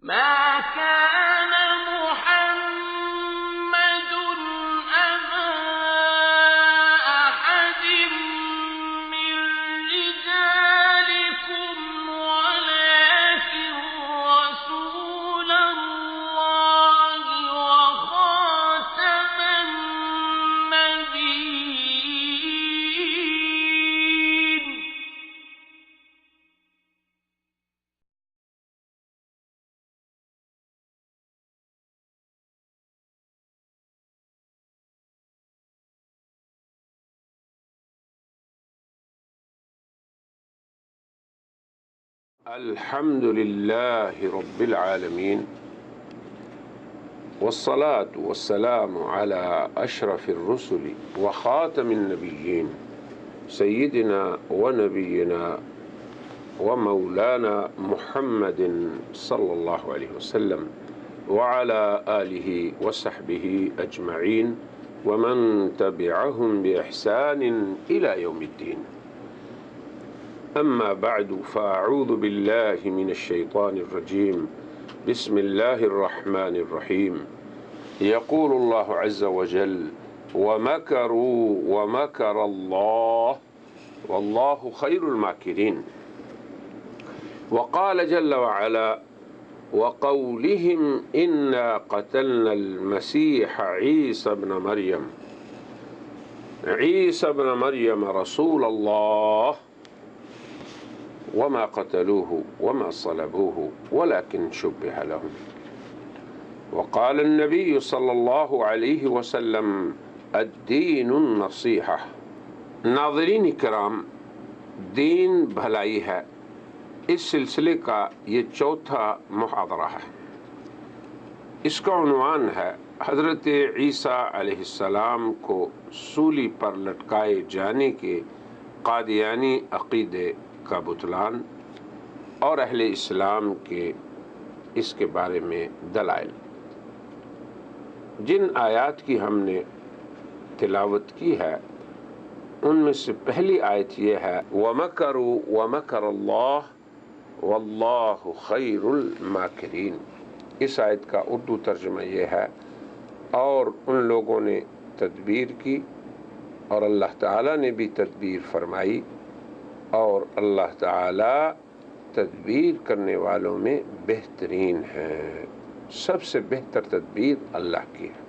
ما كان محمد أبا أحد من رجالكم ولكن رسول الله وخاتم النبيين. الحمد لله رب العالمين والصلاة والسلام على أشرف الرسل وخاتم النبيين سيدنا ونبينا ومولانا محمد صلى الله عليه وسلم وعلى آله وصحبه أجمعين ومن تبعهم بإحسان إلى يوم الدين. أما بعد فأعوذ بالله من الشيطان الرجيم بسم الله الرحمن الرحيم. يقول الله عز وجل ومكروا ومكر الله والله خير الماكرين. وقال جل وعلا وقولهم إنا قتلنا المسيح عيسى بن مريم رسول الله وما قتلوه وما صلبوه ولكن شبه لهم. وقال النبي صلى الله عليه وسلم الدین النصیحہ. ناظرین کرام، دین بھلائی ہے، اس سلسلے کا یہ چوتھا محاضرہ ہے. اس کا عنوان ہے حضرت عیسیٰ علیہ السلام کو سولی پر لٹکائے جانے کے قادیانی عقیدے کا بطلان اور اہل اسلام کے اس کے بارے میں دلائل. جن آیات کی ہم نے تلاوت کی ہے ان میں سے پہلی آیت یہ ہے وَمَكَرُوا وَمَكَرَ اللَّهُ وَاللَّهُ خَيْرُ الْمَاكِرِينَ. اس آیت کا اردو ترجمہ یہ ہے اور ان لوگوں نے تدبیر کی اور اللہ تعالیٰ نے بھی تدبیر فرمائی اور اللہ تعالیٰ تدبیر کرنے والوں میں بہترین ہے. سب سے بہتر تدبیر اللہ کی ہے.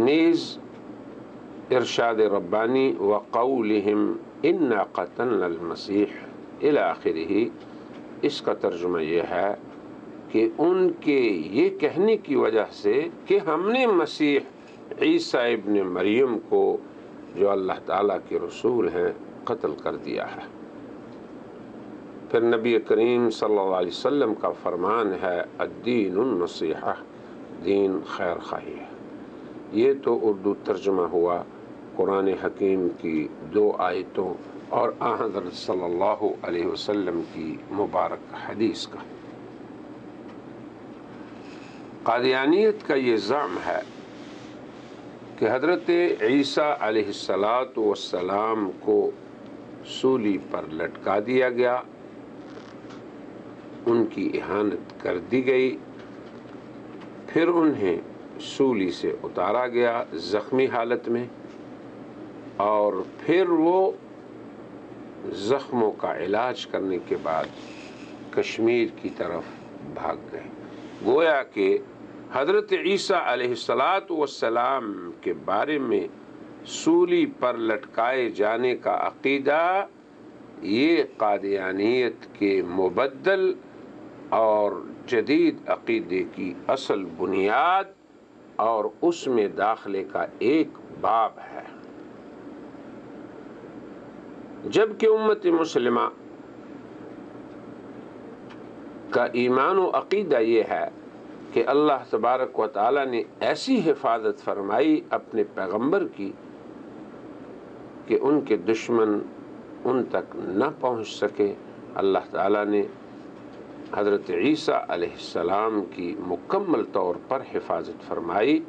نیز ارشاد ربانی وقولہم انا قتلنا المسیح الی آخرہ، اس کا ترجمہ یہ ہے کہ ان کے یہ کہنے کی وجہ سے کہ ہم نے مسیح عیسیٰ ابن مریم کو جو اللہ تعالیٰ کے رسول ہیں قتل کر دیا ہے. پھر نبی کریم صلی اللہ علیہ وسلم کا فرمان ہے الدین النصیحہ، دین خیر خواہی ہے. یہ تو اردو ترجمہ ہوا قرآن حکیم کی 2 آیتوں اور حضرت صلی اللہ علیہ وسلم کی مبارک حدیث کا. قادیانیت کا یہ زعم ہے کہ حضرت عیسیٰ علیہ السلام کو سولی پر لٹکا دیا گیا، ان کی اہانت کر دی گئی، پھر انہیں سولی سے اتارا گیا زخمی حالت میں، اور پھر وہ زخموں کا علاج کرنے کے بعد کشمیر کی طرف بھاگ گئے. گویا کہ حضرت عیسیٰ علیہ السلام کے بارے میں سولی پر لٹکائے جانے کا عقیدہ یہ قادیانیت کے مبدل اور جدید عقیدے کی اصل بنیاد اور اس میں داخلے کا ایک باب ہے. جبکہ امت مسلمہ کا ایمان و عقیدہ یہ ہے کہ اللہ تبارک و تعالیٰ نے ایسی حفاظت فرمائی اپنے پیغمبر کی کہ ان کے دشمن ان تک نہ پہنچ سکے. اللہ تعالیٰ نے حضرت عیسیٰ علیہ السلام کی مکمل طور پر حفاظت فرمائی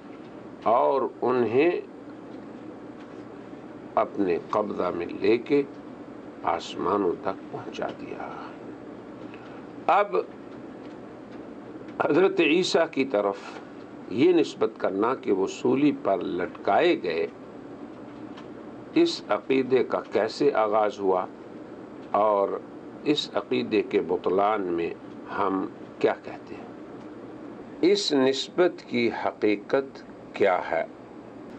اور انہیں اپنے قبضہ میں لے کے آسمانوں تک پہنچا دیا. اب حضرت عیسیٰ کی طرف یہ نسبت کرنا کہ وہ سولی پر لٹکائے گئے، اس عقیدے کا کیسے آغاز ہوا اور اس عقیدے کے بطلان میں ہم کیا کہتے ہیں؟ اس نسبت کی حقیقت کیا ہے؟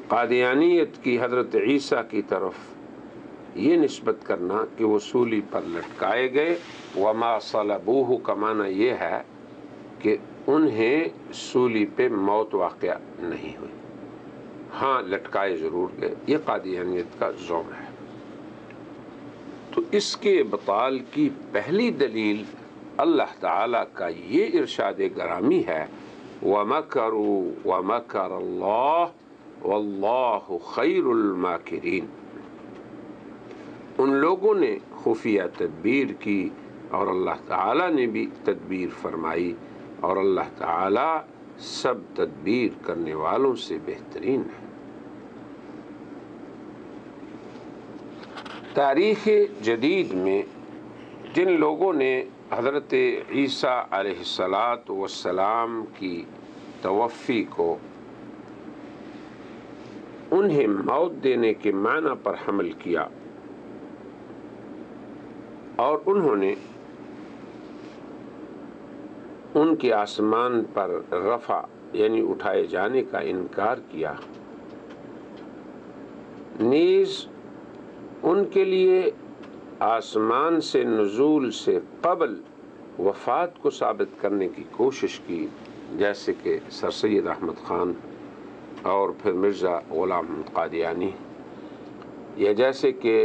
قادیانیت کی حضرت عیسیٰ کی طرف یہ نسبت کرنا کہ وہ سولی پر لٹکائے گئے، وما صلبوہ کا معنی یہ ہے کہ انہیں سولی پہ موت واقع نہیں ہوئی، ہاں لٹکائے ضرور گئے، یہ قادیانیت کا زعم ہے۔ تو اس کے ابطال کی پہلی دلیل اللہ تعالیٰ کا یہ ارشاد گرامی ہے، وَمَكَرُوا وَمَكَرَ اللَّهُ وَاللَّهُ خَيْرُ الْمَاكِرِينَ۔ ان لوگوں نے خفیہ تدبیر کی اور اللہ تعالیٰ نے بھی تدبیر فرمائی، اور اللہ تعالیٰ سب تدبیر کرنے والوں سے بہترین ہے۔ تاریخ جدید میں جن لوگوں نے حضرت عیسیٰ علیہ السلام کی توفی کو انہیں موت دینے کے معنی پر حمل کیا اور انہوں نے ان کے آسمان پر رفع یعنی اٹھائے جانے کا انکار کیا، نیز ان کے لیے آسمان سے نزول سے قبل وفات کو ثابت کرنے کی کوشش کی، جیسے کہ سر سید احمد خان اور پھر مرزا غلام محمد قادیانی، یا جیسے کہ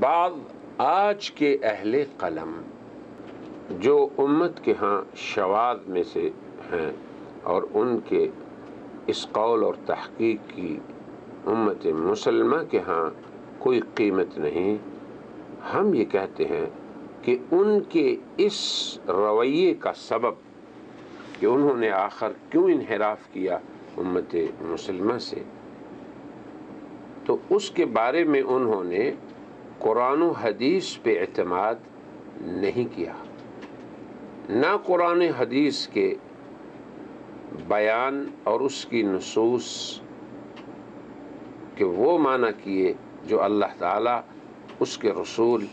بعض آج کے اہل قلم جو امت کے ہاں شواذ میں سے ہیں اور ان کے اس قول اور تحقیق کی امت مسلمہ کے ہاں کوئی قیمت نہیں، ہم یہ کہتے ہیں کہ ان کے اس رویے کا سبب کہ انہوں نے آخر کیوں انحراف کیا امت مسلمہ سے، تو اس کے بارے میں انہوں نے قرآن و حدیث پہ اعتماد نہیں کیا، نہ قرآن حدیث کے بیان اور اس کی نصوص کہ وہ معنی کیے جو اللہ تعالیٰ، اس کے رسول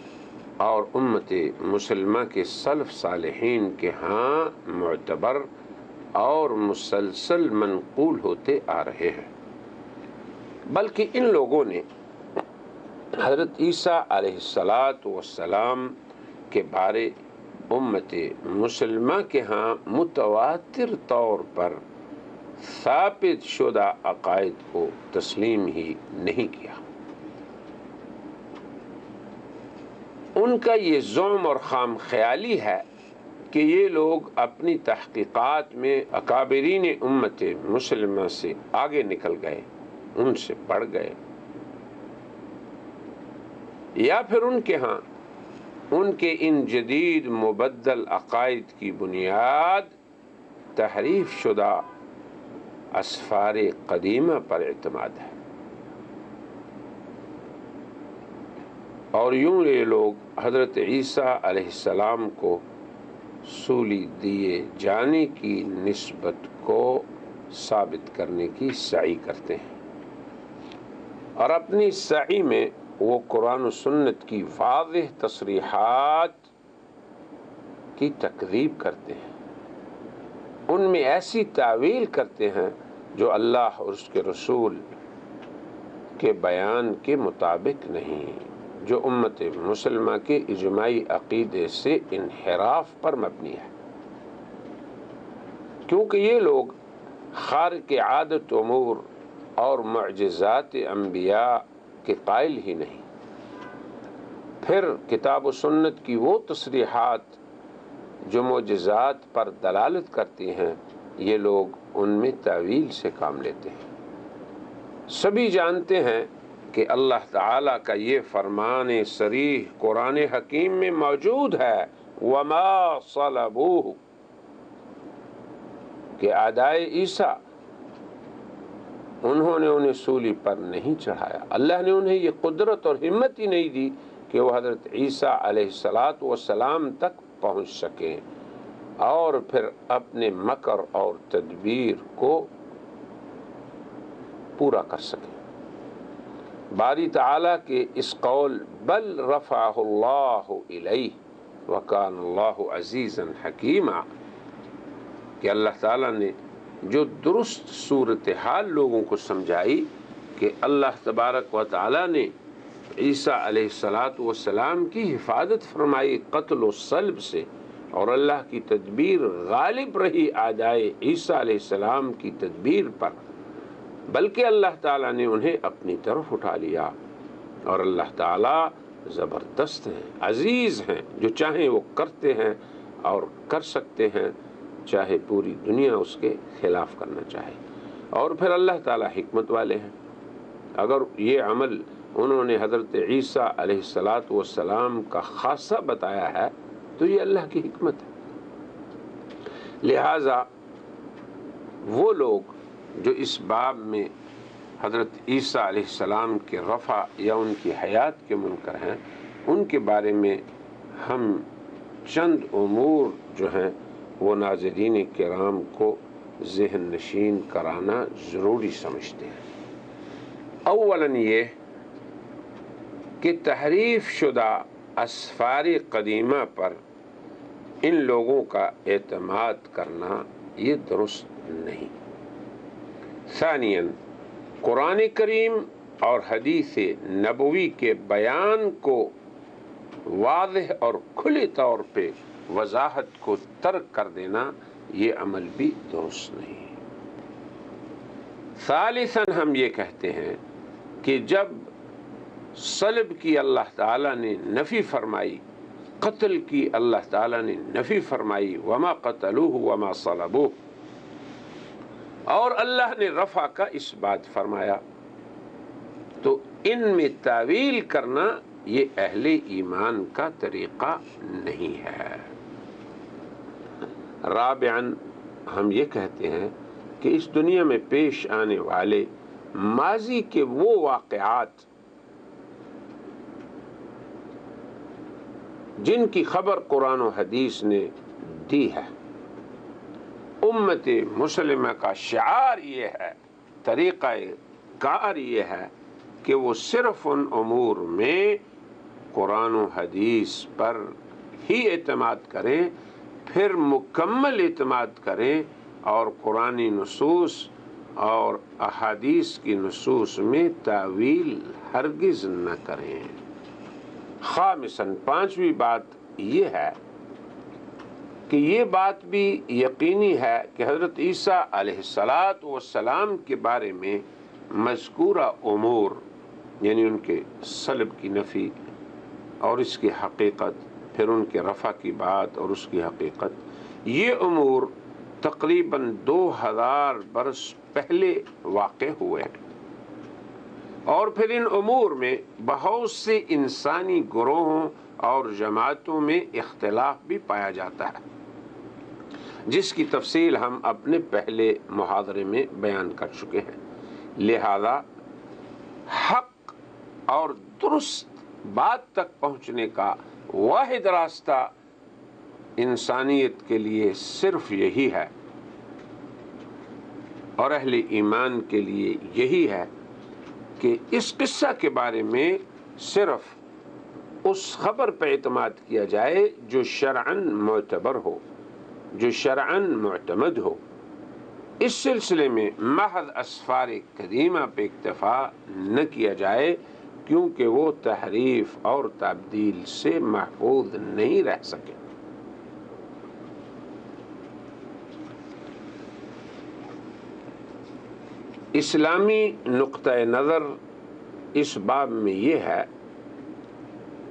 اور امت مسلمہ کے سلف صالحین کے ہاں معتبر اور مسلسل منقول ہوتے آ رہے ہیں، بلکہ ان لوگوں نے حضرت عیسیٰ علیہ السلام کے بارے امت مسلمہ کے ہاں متواتر طور پر ثابت شدہ عقائد کو تسلیم ہی نہیں کیا۔ ان کا یہ زعم اور خام خیالی ہے کہ یہ لوگ اپنی تحقیقات میں اکابرین امت مسلمہ سے آگے نکل گئے، ان سے بڑھ گئے، یا پھر ان کے ہاں ان کے ان جدید مبدل عقائد کی بنیاد تحریف شدہ اسفار قدیمہ پر اعتماد ہے، اور یوں یہ لوگ حضرت عیسیٰ علیہ السلام کو سولی دیے جانے کی نسبت کو ثابت کرنے کی سعی کرتے ہیں، اور اپنی سعی میں وہ قرآن و سنت کی واضح تصریحات کی تکذیب کرتے ہیں، ان میں ایسی تعویل کرتے ہیں جو اللہ اور اس کے رسول کے بیان کے مطابق نہیں، جو امت مسلمہ کے اجماعی عقیدے سے انحراف پر مبنی ہے، کیونکہ یہ لوگ خارق عادت امور اور معجزات انبیاء کے قائل ہی نہیں، پھر کتاب و سنت کی وہ تصریحات جو معجزات پر دلالت کرتی ہیں یہ لوگ ان میں تعویل سے کام لیتے ہیں۔ سبھی جانتے ہیں کہ اللہ تعالیٰ کا یہ فرمان صریح قرآن حکیم میں موجود ہے، وَمَا صَلَبُوهُ، کہ اعدائے عیسیٰ انہوں نے انہیں سولی پر نہیں چڑھایا، اللہ نے انہیں یہ قدرت اور ہمت ہی نہیں دی کہ وہ حضرت عیسیٰ علیہ السلام تک پہنچ سکیں، اور پھر اپنے مکر اور تدبیر کو پورا کر سکیں۔ باری تعالیٰ کے اس قول بل رفعہ اللہ الیہ وکان اللہ عزیزا حکیما کہ اللہ تعالیٰ نے جو درست صورتحال لوگوں کو سمجھائی کہ اللہ تبارک و تعالیٰ نے عیسیٰ علیہ السلام کی حفاظت فرمائی قتل و صلب سے، اور اللہ کی تدبیر غالب رہی اعدائے عیسیٰ علیہ السلام کی تدبیر پر، بلکہ اللہ تعالیٰ نے انہیں اپنی طرف اٹھا لیا، اور اللہ تعالیٰ زبردست ہیں، عزیز ہیں، جو چاہیں وہ کرتے ہیں اور کر سکتے ہیں، چاہے پوری دنیا اس کے خلاف کرنا چاہے۔ اور پھر اللہ تعالیٰ حکمت والے ہیں، اگر یہ عمل انہوں نے حضرت عیسیٰ علیہ السلام کا خاصہ بتایا ہے تو یہ اللہ کی حکمت ہے۔ لہٰذا وہ لوگ جو اس باب میں حضرت عیسیٰ علیہ السلام کے رفع یا ان کی حیات کے منکر ہیں، ان کے بارے میں ہم چند امور جو ہیں وہ ناظرین کرام کو ذہن نشین کرانا ضروری سمجھتے ہیں۔ اولاً یہ کہ تحریف شدہ اسفار قدیمہ پر ان لوگوں کا اعتماد کرنا یہ درست نہیں۔ ثانیاً قرآن کریم اور حدیث نبوی کے بیان کو واضح اور کھلے طور پہ وضاحت کو ترک کر دینا یہ عمل بھی درست نہیں۔ ثالثاً ہم یہ کہتے ہیں کہ جب صلب کی اللہ تعالیٰ نے نفی فرمائی، قتل کی اللہ تعالیٰ نے نفی فرمائی، وما قتلوہ وما صلبوہ، اور اللہ نے رفع کا اس بات فرمایا، تو ان میں تعویل کرنا یہ اہل ایمان کا طریقہ نہیں ہے۔ رابعاً ہم یہ کہتے ہیں کہ اس دنیا میں پیش آنے والے ماضی کے وہ واقعات جن کی خبر قرآن و حدیث نے دی ہے، امت مسلمہ کا شعار یہ ہے، طریقہ کار یہ ہے کہ وہ صرف ان امور میں قرآن و حدیث پر ہی اعتماد کریں، پھر مکمل اعتماد کریں، اور قرآنی نصوص اور احادیث کی نصوص میں تعویل ہرگز نہ کریں۔ خامساً پانچویں بات یہ ہے کہ یہ بات بھی یقینی ہے کہ حضرت عیسیٰ علیہ السلام کے بارے میں مذکورہ امور، یعنی ان کے صلب کی نفی اور اس کی حقیقت، پھر ان کے رفع کی بات اور اس کی حقیقت، یہ امور تقریباً 2000 برس پہلے واقع ہوئے ہیں، اور پھر ان امور میں بہت سے انسانی گروہوں اور جماعتوں میں اختلاف بھی پایا جاتا ہے، جس کی تفصیل ہم اپنے پہلے محاضرے میں بیان کر چکے ہیں۔ لہذا حق اور درست بات تک پہنچنے کا واحد راستہ انسانیت کے لیے صرف یہی ہے، اور اہل ایمان کے لیے یہی ہے کہ اس قصہ کے بارے میں صرف اس خبر پہ اعتماد کیا جائے جو شرعاً معتبر ہو، جو شرعاً معتمد ہو۔ اس سلسلے میں محض اسفار قدیمہ پہ اکتفا نہ کیا جائے، کیونکہ وہ تحریف اور تبدیل سے محفوظ نہیں رہ سکے۔ اسلامی نقطہ نظر اس باب میں یہ ہے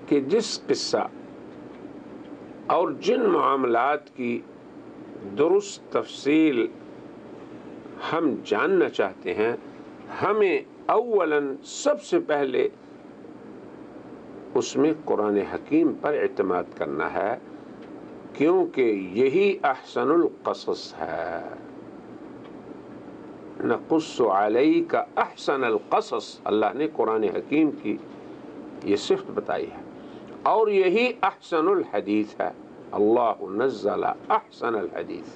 کہ جس قصہ اور جن معاملات کی درست تفصیل ہم جاننا چاہتے ہیں، ہمیں اولاً سب سے پہلے اس میں قرآن حکیم پر اعتماد کرنا ہے، کیونکہ یہی احسن القصص ہے۔ نقص علیک احسن القصص، اللہ نے قرآن حکیم کی یہ صفت بتائی ہے، اور یہی احسن الحدیث ہے، اللہ نزل احسن الحدیث۔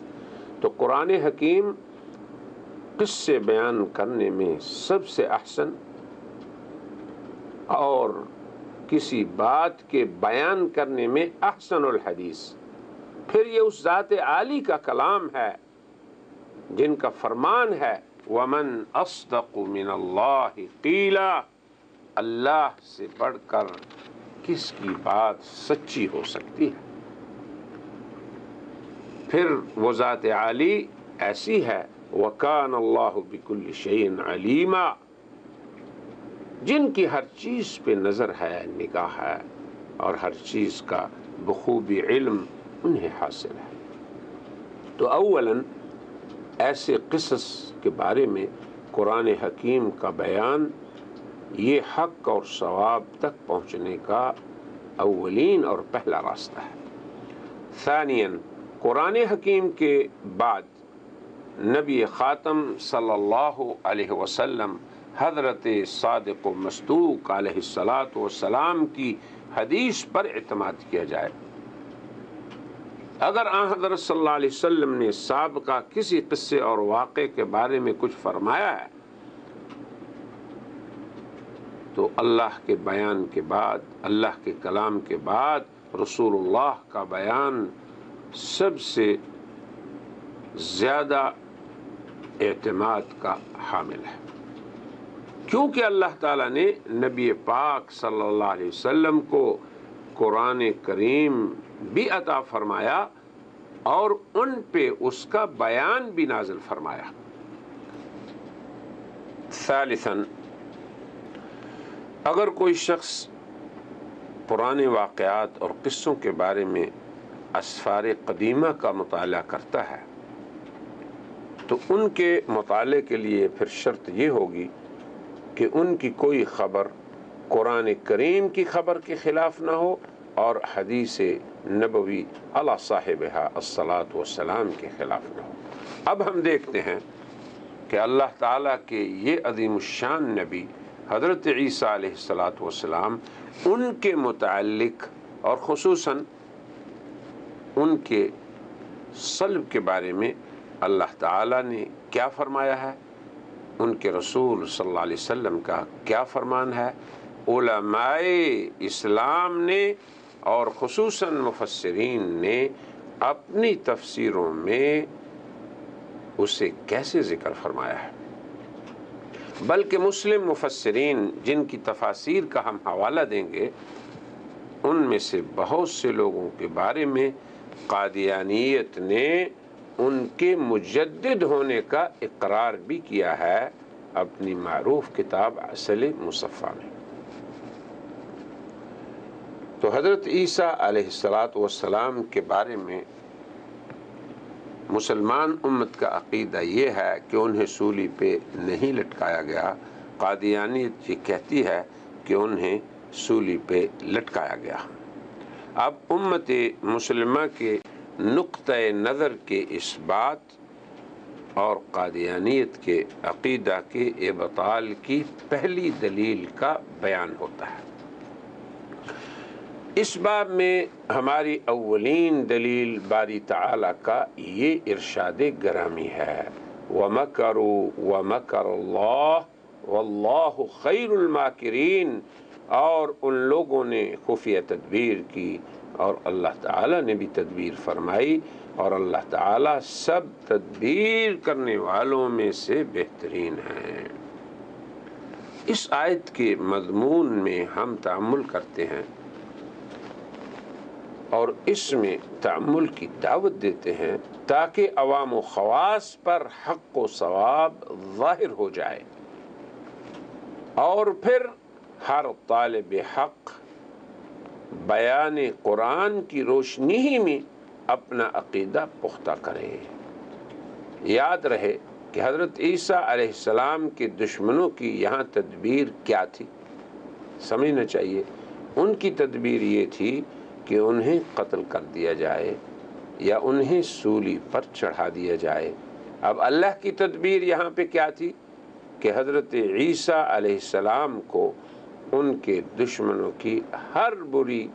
تو قرآن حکیم قصے بیان کرنے میں سب سے احسن اور کسی بات کے بیان کرنے میں احسن الحدیث۔ پھر یہ اس ذات عالی کا کلام ہے جن کا فرمان ہے وَمَنْ أَصْدَقُ مِنَ اللَّهِ قِيلًا، اللہ سے بڑھ کر کس کی بات سچی ہو سکتی ہے۔ پھر وہ ذات عالی ایسی ہے وَكَانَ اللَّهُ بِكُلِّ شَيْءٍ عَلِيمًا، جن کی ہر چیز پہ نظر ہے، نگاہ ہے، اور ہر چیز کا بخوبی علم انہیں حاصل ہے۔ تو اولاً ایسے قصص کے بارے میں قرآن حکیم کا بیان یہ حق اور ثواب تک پہنچنے کا اولین اور پہلا راستہ ہے۔ ثانیاً قرآن حکیم کے بعد نبی خاتم صلی اللہ علیہ وسلم حضرت صادق و مصدوق علیہ السلام کی حدیث پر اعتماد کیا جائے۔ اگر آن حضرت صلی اللہ علیہ وسلم نے سابقہ کسی قصے اور واقعے کے بارے میں کچھ فرمایا ہے تو اللہ کے بیان کے بعد، اللہ کے کلام کے بعد رسول اللہ کا بیان سب سے زیادہ اعتماد کا حامل ہے، کیونکہ اللہ تعالیٰ نے نبی پاک صلی اللہ علیہ وسلم کو قرآن کریم بھی عطا فرمایا اور ان پہ اس کا بیان بھی نازل فرمایا۔ ثالثاً اگر کوئی شخص پرانے واقعات اور قصوں کے بارے میں اسفار قدیمہ کا مطالعہ کرتا ہے تو ان کے مطالعے کے لیے پھر شرط یہ ہوگی کہ ان کی کوئی خبر قرآن کریم کی خبر کے خلاف نہ ہو اور حدیث نبوی علی صاحبہا الصلاۃ والسلام کے خلاف نہ ہو۔ اب ہم دیکھتے ہیں کہ اللہ تعالیٰ کے یہ عظیم الشان نبی حضرت عیسیٰ علیہ الصلاۃ والسلام ان کے متعلق اور خصوصاً ان کے صلب کے بارے میں اللہ تعالیٰ نے کیا فرمایا ہے، ان کے رسول صلی اللہ علیہ وسلم کا کیا فرمان ہے، علماء اسلام نے اور خصوصاً مفسرین نے اپنی تفسیروں میں اسے کیسے ذکر فرمایا ہے۔ بلکہ مسلم مفسرین جن کی تفاسیر کا ہم حوالہ دیں گے ان میں سے بہت سے لوگوں کے بارے میں قادیانیت نے ان کے مجدد ہونے کا اقرار بھی کیا ہے اپنی معروف کتاب عسل مصفیٰ میں۔ تو حضرت عیسیٰ علیہ السلام کے بارے میں مسلمان امت کا عقیدہ یہ ہے کہ انہیں سولی پہ نہیں لٹکایا گیا، قادیانیت یہ کہتی ہے کہ انہیں سولی پہ لٹکایا گیا۔ اب امت مسلمہ کے نقطہ نظر کے اس بات اور قادیانیت کے عقیدہ کے ابطال کی پہلی دلیل کا بیان ہوتا ہے۔ اس باب میں ہماری اولین دلیل باری تعالیٰ کا یہ ارشاد گرامی ہے وَمَكَرُوا وَمَكَرَ اللَّهُ وَاللَّهُ خَيْرُ الْمَاكِرِينَ، اور ان لوگوں نے خفیہ تدبیر کی اور اللہ تعالیٰ نے بھی تدبیر فرمائی، اور اللہ تعالیٰ سب تدبیر کرنے والوں میں سے بہترین ہیں۔ اس آیت کے مضمون میں ہم تأمل کرتے ہیں اور اس میں تأمل کی دعوت دیتے ہیں تاکہ عوام و خواص پر حق و ثواب ظاہر ہو جائے، اور پھر ہر طالب حق بیان قرآن کی روشنی ہی میں اپنا عقیدہ پختہ کرے۔ یاد رہے کہ حضرت عیسیٰ علیہ السلام کے دشمنوں کی یہاں تدبیر کیا تھی، سمجھنا چاہیے۔ ان کی تدبیر یہ تھی کہ انہیں قتل کر دیا جائے یا انہیں سولی پر چڑھا دیا جائے۔ اب اللہ کی تدبیر یہاں پہ کیا تھی کہ حضرت عیسیٰ علیہ السلام کو ان کے دشمنوں کی ہر بری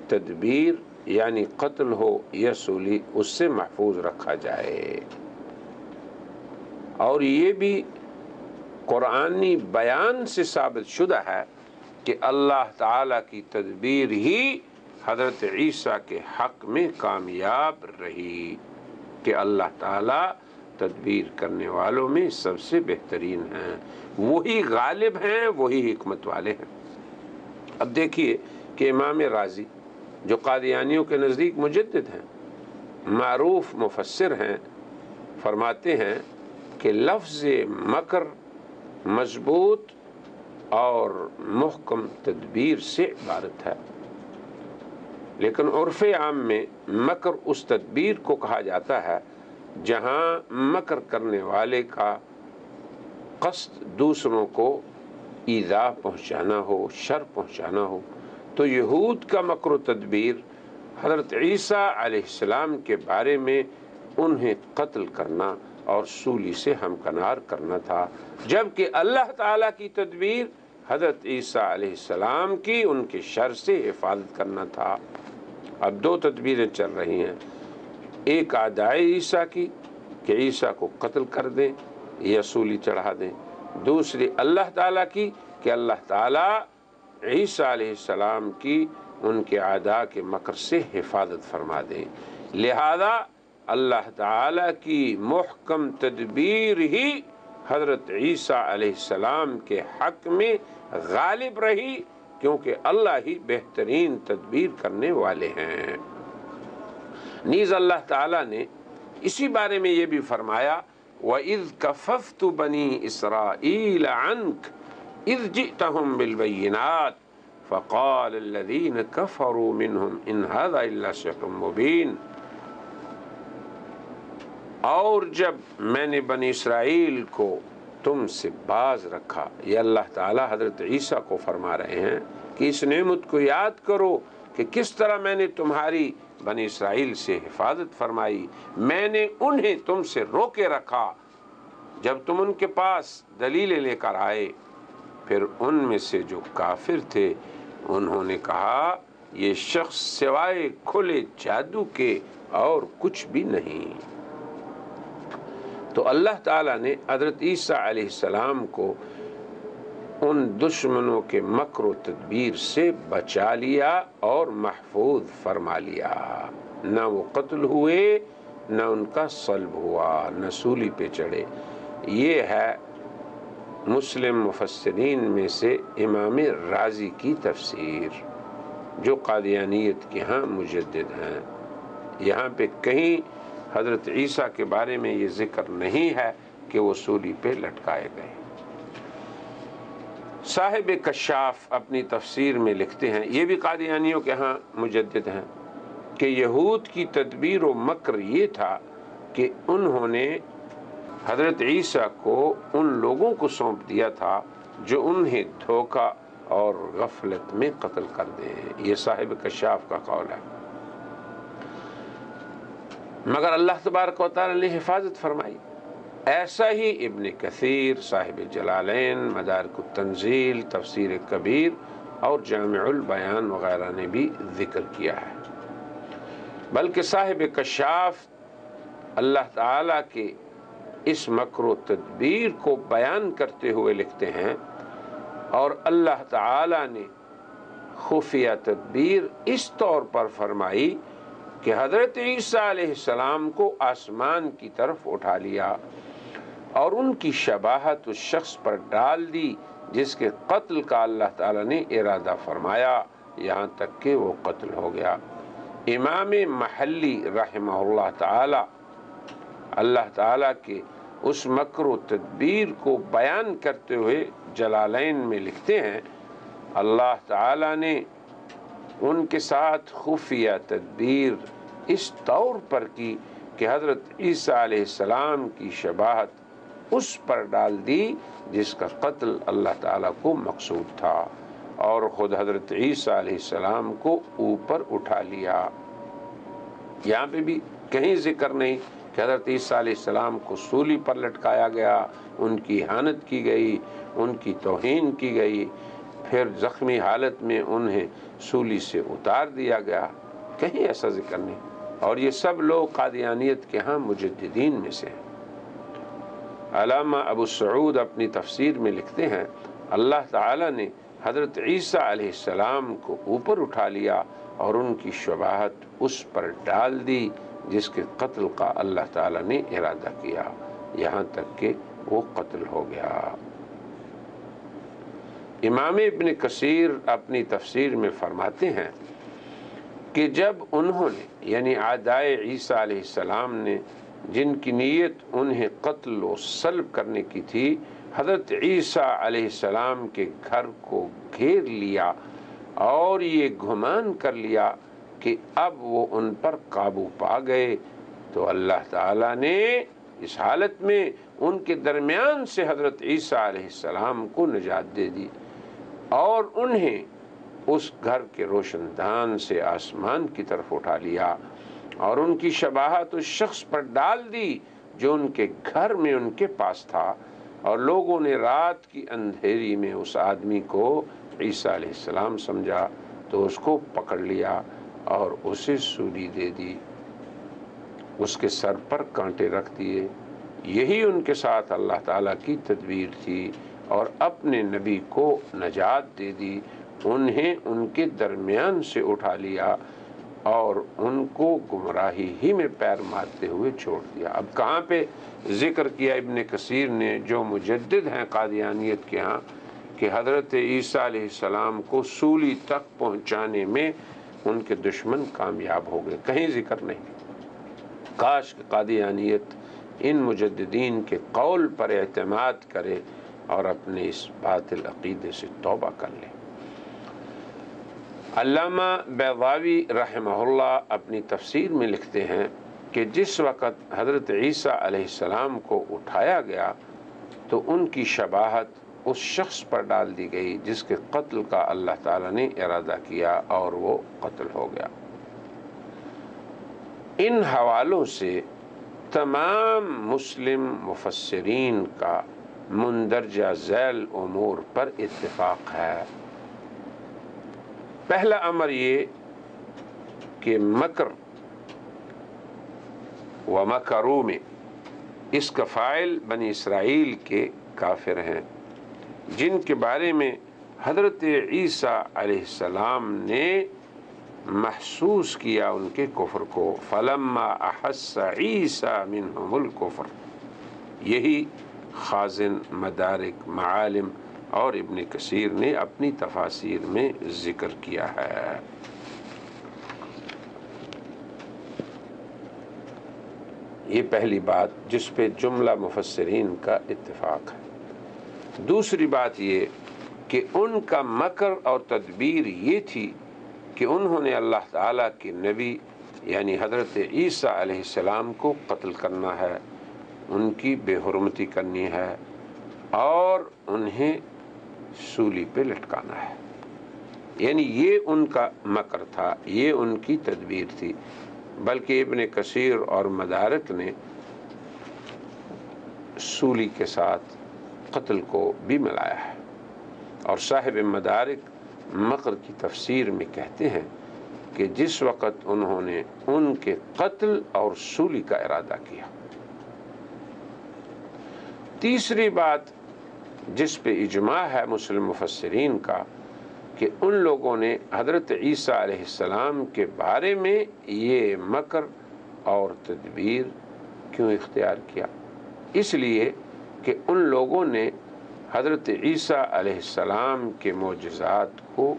تدبیر یعنی قتل ہو یا سولی، اس سے محفوظ رکھا جائے۔ اور یہ بھی قرآنی بیان سے ثابت شدہ ہے کہ اللہ تعالیٰ کی تدبیر ہی حضرت عیسیٰ کے حق میں کامیاب رہی، کہ اللہ تعالیٰ تدبیر کرنے والوں میں سب سے بہترین ہیں، وہی غالب ہیں، وہی حکمت والے ہیں۔ اب دیکھیے کہ امام رازی جو قادیانیوں کے نزدیک مجدد ہیں، معروف مفسر ہیں، فرماتے ہیں کہ لفظ مکر مضبوط اور محکم تدبیر سے عبارت ہے، لیکن عرف عام میں مکر اس تدبیر کو کہا جاتا ہے جہاں مکر کرنے والے کا قصد دوسروں کو ایذا پہنچانا ہو، شر پہنچانا ہو۔ تو یہود کا مکر و تدبیر حضرت عیسیٰ علیہ السلام کے بارے میں انہیں قتل کرنا اور سولی سے ہمکنار کرنا تھا، جبکہ اللہ تعالیٰ کی تدبیر حضرت عیسیٰ علیہ السلام کی ان کے شر سے حفاظت کرنا تھا۔ اب دو تدبیریں چل رہی ہیں، ایک اعدائے عیسیٰ کی کہ عیسیٰ کو قتل کر دیں یا سولی چڑھا دیں، دوسری اللہ تعالیٰ کی کہ اللہ تعالیٰ عیسیٰ علیہ السلام کی ان کے اعداء کے مکر سے حفاظت فرما دیں۔ لہذا اللہ تعالیٰ کی محکم تدبیر ہی حضرت عیسیٰ علیہ السلام کے حق میں غالب رہی، کیونکہ اللہ ہی بہترین تدبیر کرنے والے ہیں۔ نیز اللہ تعالیٰ نے اسی بارے میں یہ بھی فرمایا وَإِذْ كَفَفْتُ بَنِي إِسْرَائِيلَ عَنْكَ إِذْ جِئْتَهُمْ بِالْبَيِّنَاتِ فَقَالَ الَّذِينَ كَفَرُوا مِنْهُمْ إِنْ هَذَا إِلَّا سِحْرٌ مُبِينٌ۔ اور جب میں نے بنی اسرائیل کو تم سے باز رکھا، یہ اللہ تعالیٰ حضرت عیسیٰ کو فرما رہے ہیں کہ اس نعمت کو یاد کرو کہ کس طرح میں نے تمہاری بنی اسرائیل سے حفاظت فرمائی، میں نے انہیں تم سے روکے رکھا جب تم ان کے پاس دلیلیں لے کر آئے۔ پھر ان میں سے جو کافر تھے انہوں نے کہا یہ شخص سوائے کھلے جادو کے اور کچھ بھی نہیں۔ تو اللہ تعالیٰ نے حضرت عیسیٰ علیہ السلام کو ان دشمنوں کے مکر و تدبیر سے بچا لیا اور محفوظ فرما لیا، نہ وہ قتل ہوئے، نہ ان کا صلب ہوا، نہ سولی پہ چڑھے۔ یہ ہے مسلم مفسرین میں سے امام رازی کی تفسیر، جو قادیانیت کے ہاں مجدد ہیں۔ یہاں پہ کہیں حضرت عیسیٰ کے بارے میں یہ ذکر نہیں ہے کہ وہ سولی پہ لٹکائے گئے۔ صاحب کشاف اپنی تفسیر میں لکھتے ہیں، یہ بھی قادیانیوں کے ہاں مجدد ہیں، کہ یہود کی تدبیر و مکر یہ تھا کہ انہوں نے حضرت عیسیٰ کو ان لوگوں کو سونپ دیا تھا جو انہیں دھوکہ اور غفلت میں قتل کر دیں۔ یہ صاحب کشاف کا قول ہے، مگر اللہ تبارک و تعالی نے حفاظت فرمائی۔ ایسا ہی ابن کثیر، صاحب جلالین، مدارک التنزیل، تفسیر کبیر اور جامع البیان وغیرہ نے بھی ذکر کیا ہے۔ بلکہ صاحب کشاف اللہ تعالیٰ کے اس مکر و تدبیر کو بیان کرتے ہوئے لکھتے ہیں، اور اللہ تعالیٰ نے خفیہ تدبیر اس طور پر فرمائی کہ حضرت عیسیٰ علیہ السلام کو آسمان کی طرف اٹھا لیا اور ان کی شباہت اس شخص پر ڈال دی جس کے قتل کا اللہ تعالیٰ نے ارادہ فرمایا، یہاں تک کہ وہ قتل ہو گیا۔ امام محلی رحمہ اللہ تعالی اللہ تعالیٰ کے اس مکر و تدبیر کو بیان کرتے ہوئے جلالین میں لکھتے ہیں، اللہ تعالیٰ نے ان کے ساتھ خفیہ تدبیر اس طور پر کی کہ حضرت عیسیٰ علیہ السلام کی شباہت اس پر ڈال دی جس کا قتل اللہ تعالیٰ کو مقصود تھا، اور خود حضرت عیسیٰ علیہ السلام کو اوپر اٹھا لیا۔ یہاں پہ بھی کہیں ذکر نہیں کہ حضرت عیسیٰ علیہ السلام کو سولی پر لٹکایا گیا، ان کی اہانت کی گئی، ان کی توہین کی گئی، پھر زخمی حالت میں انہیں سولی سے اتار دیا گیا۔ کہیں ایسا ذکر نہیں. اور یہ سب لوگ قادیانیت کے ہاں مجددین میں سے ہیں. علامہ ابو سعود اپنی تفسیر میں لکھتے ہیں اللہ تعالیٰ نے حضرت عیسیٰ علیہ السلام کو اوپر اٹھا لیا اور ان کی شباہت اس پر ڈال دی جس کے قتل کا اللہ تعالیٰ نے ارادہ کیا، یہاں تک کہ وہ قتل ہو گیا. امام ابن کثیر اپنی تفسیر میں فرماتے ہیں کہ جب انہوں نے یعنی اعدائے عیسیٰ علیہ السلام نے جن کی نیت انہیں قتل و صلب کرنے کی تھی، حضرت عیسیٰ علیہ السلام کے گھر کو گھیر لیا اور یہ گمان کر لیا کہ اب وہ ان پر قابو پا گئے، تو اللہ تعالیٰ نے اس حالت میں ان کے درمیان سے حضرت عیسیٰ علیہ السلام کو نجات دے دی اور انہیں اس گھر کے روشن دان سے آسمان کی طرف اٹھا لیا اور ان کی شباہت اس شخص پر ڈال دی جو ان کے گھر میں ان کے پاس تھا، اور لوگوں نے رات کی اندھیری میں اس آدمی کو عیسیٰ علیہ السلام سمجھا تو اس کو پکڑ لیا اور اسے سولی دے دی، اس کے سر پر کانٹے رکھ دیے. یہی ان کے ساتھ اللہ تعالیٰ کی تدبیر تھی اور اپنے نبی کو نجات دے دی. انہیں ان کے درمیان سے اٹھا لیا اور ان کو گمراہی ہی میں پیر مارتے ہوئے چھوڑ دیا. اب کہاں پہ ذکر کیا ابن کثیر نے جو مجدد ہیں قادیانیت کے ہاں کہ حضرت عیسیٰ علیہ السلام کو سولی تک پہنچانے میں ان کے دشمن کامیاب ہو گئے، کہیں ذکر نہیں. کاش کہ قادیانیت ان مجددین کے قول پر اعتماد کرے اور اپنے اس باطل عقیدے سے توبہ کر لے. علامہ بیضاوی رحمہ اللہ اپنی تفسیر میں لکھتے ہیں کہ جس وقت حضرت عیسیٰ علیہ السلام کو اٹھایا گیا تو ان کی شباہت اس شخص پر ڈال دی گئی جس کے قتل کا اللہ تعالیٰ نے ارادہ کیا اور وہ قتل ہو گیا. ان حوالوں سے تمام مسلم مفسرین کا مندرجہ ذیل امور پر اتفاق ہے. پہلا امر یہ کہ مکر و مکرو میں اس کا فاعل بنی اسرائیل کے کافر ہیں جن کے بارے میں حضرت عیسیٰ علیہ السلام نے محسوس کیا ان کے کفر کو. فلما احس عیسیٰ منہم الکفر، یہی خازن، مدارک، معالم اور ابن کثیر نے اپنی تفاسیر میں ذکر کیا ہے. یہ پہلی بات جس پہ جملہ مفسرین کا اتفاق ہے. دوسری بات یہ کہ ان کا مکر اور تدبیر یہ تھی کہ انہوں نے اللہ تعالیٰ کے نبی یعنی حضرت عیسیٰ علیہ السلام کو قتل کرنا ہے، ان کی بے حرمتی کرنی ہے اور انہیں سولی پہ لٹکانا ہے. یعنی یہ ان کا مکر تھا، یہ ان کی تدبیر تھی. بلکہ ابن کثیر اور مدارک نے سولی کے ساتھ قتل کو بھی ملایا ہے. اور صاحب مدارک مکر کی تفسیر میں کہتے ہیں کہ جس وقت انہوں نے ان کے قتل اور سولی کا ارادہ کیا. تیسری بات جس پہ اجماع ہے مسلم مفسرین کا کہ ان لوگوں نے حضرت عیسیٰ علیہ السلام کے بارے میں یہ مکر اور تدبیر کیوں اختیار کیا؟ اس لیے کہ ان لوگوں نے حضرت عیسیٰ علیہ السلام کے معجزات کو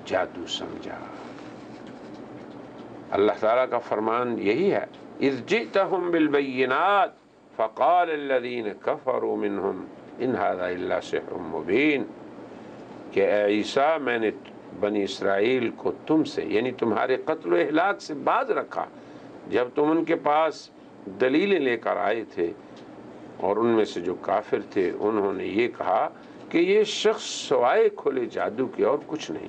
جادو سمجھا. اللہ تعالیٰ کا فرمان یہی ہے اذ جئتہم بالبینات فقال الذین کفروا منہم ان ھذا الا سحر مبین، کہ اے عیسیٰ میں نے بنی اسرائیل کو تم سے یعنی تمہارے قتل و اہلاک سے باز رکھا جب تم ان کے پاس دلیلیں لے کر آئے تھے، اور ان میں سے جو کافر تھے انہوں نے یہ کہا کہ یہ شخص سوائے کھلے جادو کے اور کچھ نہیں.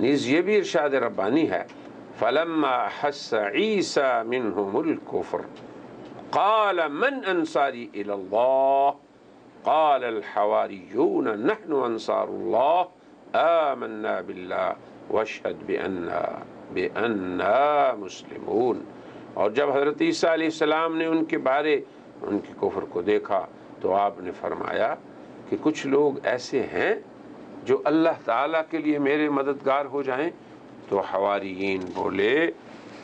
نیز یہ بھی ارشاد ربانی ہے فلما حس عیسیٰ منہم الکفر قال من انصاری الی اللہ قال الحواریون نحن انصار اللہ آمنا باللہ واشہد بأننا بِأَنَّا مُسْلِمُونَ۔ اور جب حضرت عیسیٰ علیہ السلام نے ان کے بارے ان کے کفر کو دیکھا تو آپ نے فرمایا کہ کچھ لوگ ایسے ہیں جو اللہ تعالیٰ کے لیے میرے مددگار ہو جائیں۔ تو حواریین بولے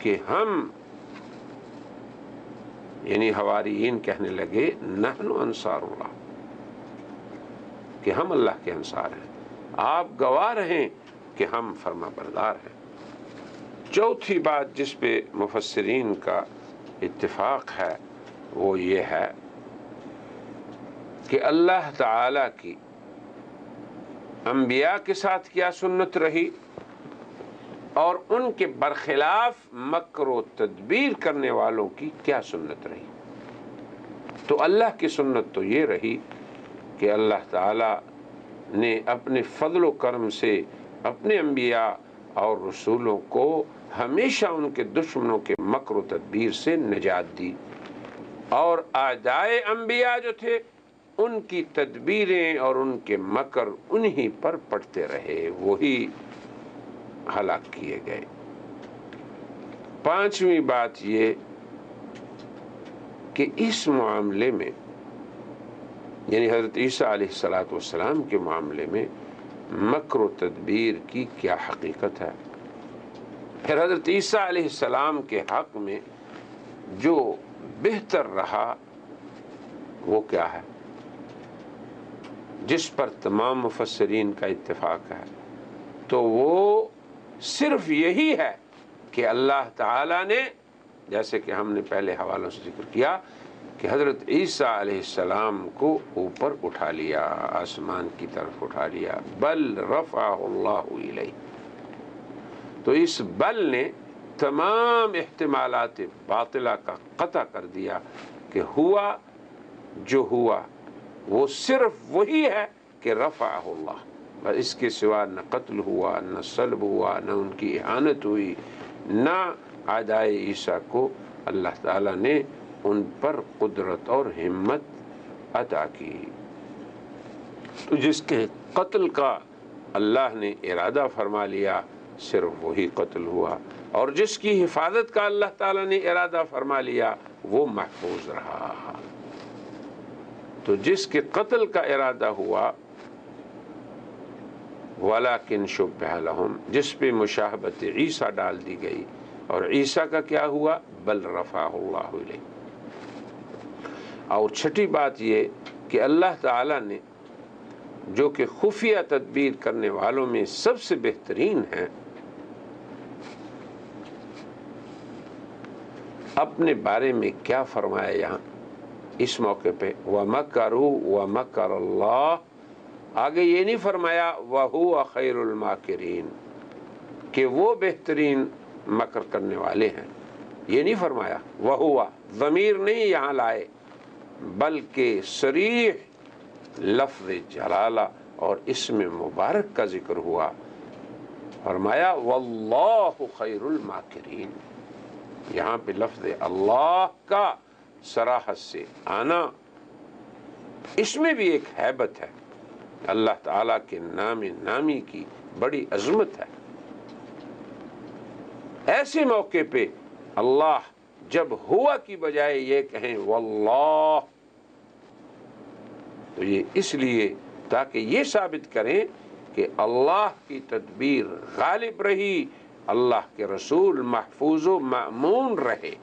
کہ ہم، یعنی حواریین کہنے لگے نحن انصار اللہ، کہ ہم اللہ کے انصار ہیں، آپ گواہ رہیں کہ ہم فرما بردار ہیں۔ چوتھی بات جس پہ مفسرین کا اتفاق ہے وہ یہ ہے کہ اللہ تعالی کی انبیاء کے ساتھ کیا سنت رہی اور ان کے برخلاف مکر و تدبیر کرنے والوں کی کیا سنت رہی۔ تو اللہ کی سنت تو یہ رہی کہ اللہ تعالی نے اپنے فضل و کرم سے اپنے انبیاء اور رسولوں کو ہمیشہ ان کے دشمنوں کے مکر و تدبیر سے نجات دی، اور اعدائے انبیاء جو تھے ان کی تدبیریں اور ان کے مکر انہی پر پڑتے رہے، وہی ہلاک کیے گئے۔ پانچویں بات یہ کہ اس معاملے میں، یعنی حضرت عیسیٰ علیہ السلام کے معاملے میں مکر و تدبیر کی کیا حقیقت ہے۔ پھر حضرت عیسیٰ علیہ السلام کے حق میں جو بہتر رہا وہ کیا ہے، جس پر تمام مفسرین کا اتفاق ہے، تو وہ صرف یہی ہے کہ اللہ تعالیٰ نے، جیسے کہ ہم نے پہلے حوالوں سے ذکر کیا، کہ حضرت عیسیٰ علیہ السلام کو اوپر اٹھا لیا، آسمان کی طرف اٹھا لیا، بل رفعہ اللہ الیہ۔ تو اس بل نے تمام احتمالات باطلہ کا قطع کر دیا کہ ہوا جو ہوا وہ صرف وہی ہے کہ رفعہ اللہ، بس اس کے سوا نہ قتل ہوا، نہ صلب ہوا، نہ ان کی اہانت ہوئی، نہ اعدائے عیسیٰ کو اللہ تعالیٰ نے ان پر قدرت اور ہمت عطا کی۔ تو جس کے قتل کا اللہ نے ارادہ فرما لیا صرف وہی قتل ہوا، اور جس کی حفاظت کا اللہ تعالیٰ نے ارادہ فرما لیا وہ محفوظ رہا۔ تو جس کے قتل کا ارادہ ہوا وَلَكِنْ شُبِّهَ لَهُمْ، جس پہ مشابہت عیسیٰ ڈال دی گئی، اور عیسیٰ کا کیا ہوا، بل رفعہ اللہ الیہ۔ اور چھٹی بات یہ کہ اللہ تعالیٰ نے، جو کہ خفیہ تدبیر کرنے والوں میں سب سے بہترین ہیں، اپنے بارے میں کیا فرمایا یہاں اس موقع پہ، وَمَكَرُوا وَمَكَرَ اللَّهُ، آگے یہ نہیں فرمایا وَهُوَ خَيْرُ الْمَاكِرِينَ کہ وہ بہترین مکر کرنے والے ہیں، یہ نہیں فرمایا، وَهُوَ ضمیر نہیں یہاں لائے، بلکہ صریح لفظ جلالہ اور اسم مبارک کا ذکر ہوا، فرمایا وَاللَّهُ خَيْرُ الْمَاكِرِينَ۔ یہاں پہ لفظ اللہ کا صراحت سے آنا، اس میں بھی ایک ہیبت ہے، اللہ تعالیٰ کے نام نامی کی بڑی عظمت ہے۔ ایسے موقع پہ اللہ جب ہوا کی بجائے یہ کہیں واللہ، تو یہ اس لیے تاکہ یہ ثابت کریں کہ اللہ کی تدبیر غالب رہی، اللہ کے رسول محفوظ و مأمون رہے،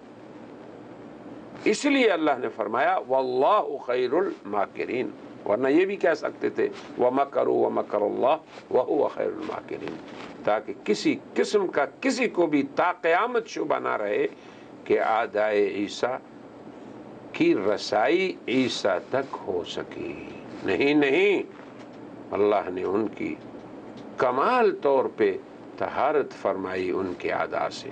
اس لیے اللہ نے فرمایا واللہ خیر الماکرین، ورنہ یہ بھی کہہ سکتے تھے وَمَكَرُوا وَمَكَرَ اللَّهُ وَهُوَ خَيْرُ الْمَاكِرِينَ، تاکہ کسی قسم کا کسی کو بھی تا قیامت شبہ نہ رہے کہ اعدائے عیسیٰ کی رسائی عیسیٰ تک ہو سکی۔ نہیں، اللہ نے ان کی کمال طور پہ طہارت فرمائی ان کے اعداء سے،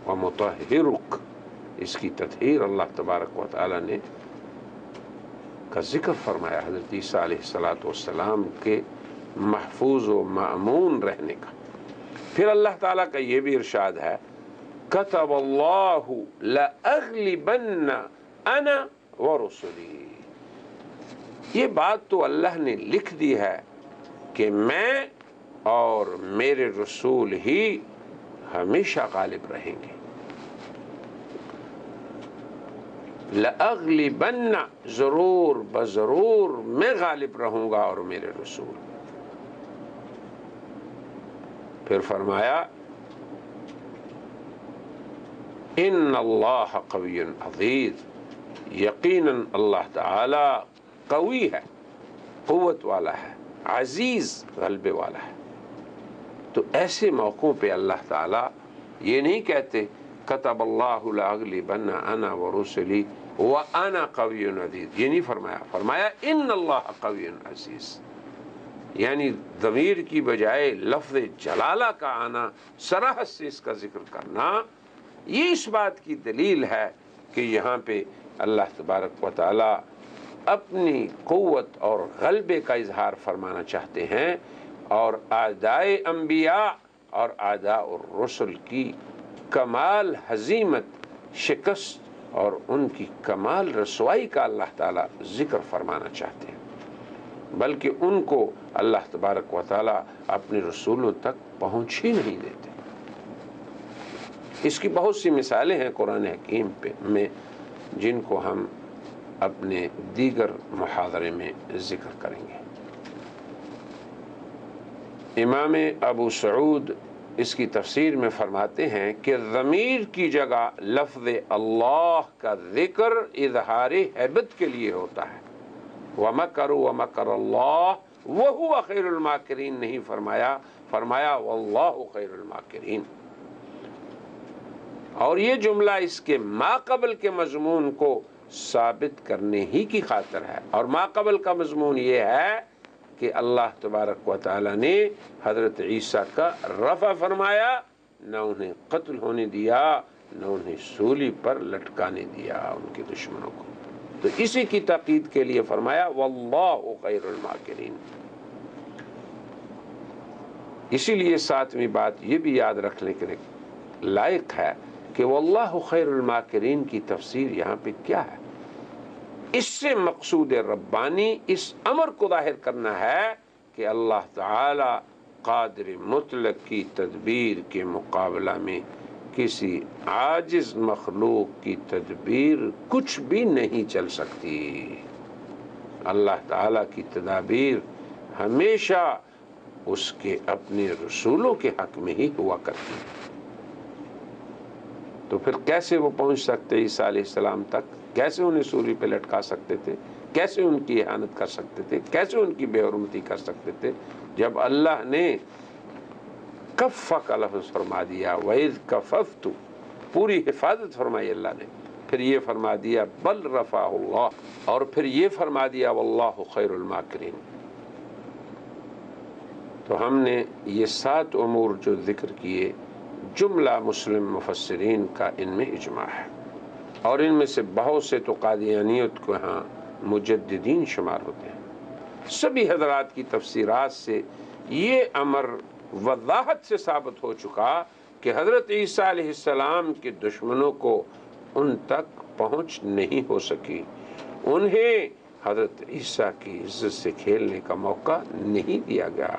وَمُطَهِّرُكَ، اس کی تطہیر اللہ تبارک و تعالی نے کا ذکر فرمایا حضرت عیسیٰ علیہ السلام کے محفوظ و مأمون رہنے کا۔ پھر اللہ تعالیٰ کا یہ بھی ارشاد ہے كَتَبَ اللَّهُ لَأَغْلِبَنَّ أَنَا وَرُسُلِي، یہ بات تو اللہ نے لکھ دی ہے کہ میں اور میرے رسول ہی ہمیشہ غالب رہیں گے۔ لَأَغْلِبَنَّ، ضرور بضرور میں غالب رہوں گا اور میرے رسول۔ پھر فرمایا ان اللہ قوی عزیز، یقیناً اللہ تعالی قوی ہے، قوت والا ہے، عزیز غلبے والا ہے۔ تو ایسے موقعوں پہ اللہ تعالیٰ یہ نہیں کہتے کتب اللہ لأغلبن انا ورسلی وانا قوی عزیز، یہ نہیں فرمایا، فرمایا ان اللہ قوی عزیز، یعنی ضمیر کی بجائے لفظ جلالہ کا آنا، صراحت سے اس کا ذکر کرنا، یہ اس بات کی دلیل ہے کہ یہاں پہ اللہ تبارک و تعالی اپنی قوت اور غلبے کا اظہار فرمانا چاہتے ہیں، اور اعدائے انبیاء اور اعداء الرسل کی کمال ہزیمت، شکست اور ان کی کمال رسوائی کا اللہ تعالیٰ ذکر فرمانا چاہتے ہیں، بلکہ ان کو اللہ تبارک و تعالیٰ اپنے رسولوں تک پہنچ ہی نہیں دیتے۔ اس کی بہت سی مثالیں ہیں قرآن حکیم میں، جن کو ہم اپنے دیگر محاضرے میں ذکر کریں گے۔ امام ابو سعود اس کی تفسیر میں فرماتے ہیں کہ ضمیر کی جگہ لفظ اللہ کا ذکر اظہار ہیبت کے لیے ہوتا ہے۔ وَمَكَرُوا وَمَكَرَ اللَّهُ وَهُوَ خَيْرُ الْمَاكِرِينَ نہیں فرمایا، فرمایا وَاللَّهُ خَيْرُ الْمَاكِرِينَ۔ اور یہ جملہ اس کے ما قبل کے مضمون کو ثابت کرنے ہی کی خاطر ہے، اور ما قبل کا مضمون یہ ہے کہ اللہ تبارک و تعالی نے حضرت عیسیٰ کا رفع فرمایا، نہ انہیں قتل ہونے دیا، نہ انہیں سولی پر لٹکانے دیا ان کے دشمنوں کو۔ تو اسی کی تاکید کے لیے فرمایا واللہ خیر الماکرین۔ اسی لیے ساتویں بات یہ بھی یاد رکھنے کے لائق ہے کہ واللہ خیر الماکرین کی تفسیر یہاں پہ کیا ہے؟ اس سے مقصود ربانی اس امر کو ظاہر کرنا ہے کہ اللہ تعالی قادر مطلق کی تدبیر کے مقابلہ میں کسی عاجز مخلوق کی تدبیر کچھ بھی نہیں چل سکتی۔ اللہ تعالی کی تدابیر ہمیشہ اس کے اپنے رسولوں کے حق میں ہی ہوا کرتی ہے۔ تو پھر کیسے وہ پہنچ سکتے عیسیٰ علیہ السلام تک؟ کیسے انہیں سولی پہ لٹکا سکتے تھے؟ کیسے ان کی احانت کر سکتے تھے؟ کیسے ان کی بے حرمتی کر سکتے تھے؟ جب اللہ نے کف کا لفظ فرما دیا، وَإِذْ كَفَفْتُ، پوری حفاظت فرمائی اللہ نے، پھر یہ فرما دیا بل رفعہ اللہ، اور پھر یہ فرما دیا واللہ خیر الماکرین۔ تو ہم نے یہ 7 امور جو ذکر کیے، جملہ مسلم مفسرین کا ان میں اجماع ہے، اور ان میں سے بہت سے تو قادیانیت کو ہاں مجددین شمار ہوتے ہیں۔ سبھی حضرات کی تفسیرات سے یہ امر وضاحت سے ثابت ہو چکا کہ حضرت عیسیٰ علیہ السلام کے دشمنوں کو ان تک پہنچ نہیں ہو سکی، انہیں حضرت عیسیٰ کی عزت سے کھیلنے کا موقع نہیں دیا گیا،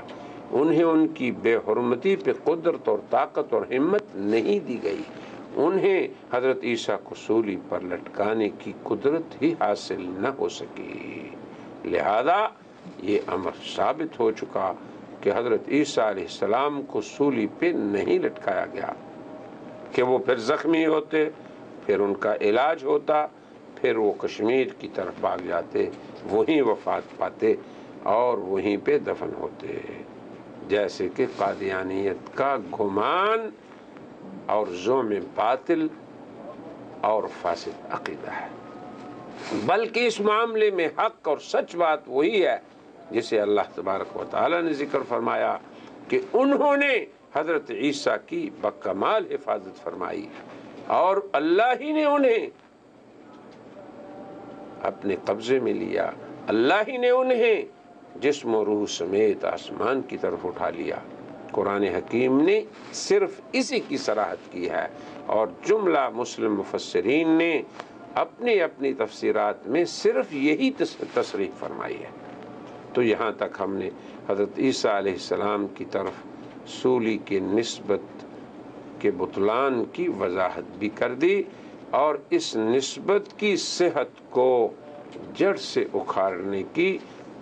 انہیں ان کی بے حرمتی پہ قدرت اور طاقت اور ہمت نہیں دی گئی، انہیں حضرت عیسیٰ کو سولی پر لٹکانے کی قدرت ہی حاصل نہ ہو سکی۔ لہذا یہ امر ثابت ہو چکا کہ حضرت عیسیٰ علیہ السلام کو سولی پہ نہیں لٹکایا گیا، کہ وہ پھر زخمی ہوتے، پھر ان کا علاج ہوتا، پھر وہ کشمیر کی طرف بھاگ جاتے، وہیں وفات پاتے اور وہیں پہ دفن ہوتے، جیسے کہ قادیانیت کا گمان اور زعم باطل اور فاسد عقیدہ ہے۔ بلکہ اس معاملے میں حق اور سچ بات وہی ہے جسے اللہ تبارک و تعالی نے ذکر فرمایا کہ انہوں نے حضرت عیسیٰ کی بکمال حفاظت فرمائی، اور اللہ ہی نے انہیں اپنے قبضے میں لیا، اللہ ہی نے انہیں جسم و روح سمیت آسمان کی طرف اٹھا لیا۔ قرآن حکیم نے صرف اسی کی صراحت کی ہے، اور جملہ مسلم مفسرین نے اپنی اپنی تفسیرات میں صرف یہی تصریح فرمائی ہے۔ تو یہاں تک ہم نے حضرت عیسیٰ علیہ السلام کی طرف سولی کی نسبت کے بطلان کی وضاحت بھی کر دی اور اس نسبت کی صحت کو جڑ سے اکھاڑنے کی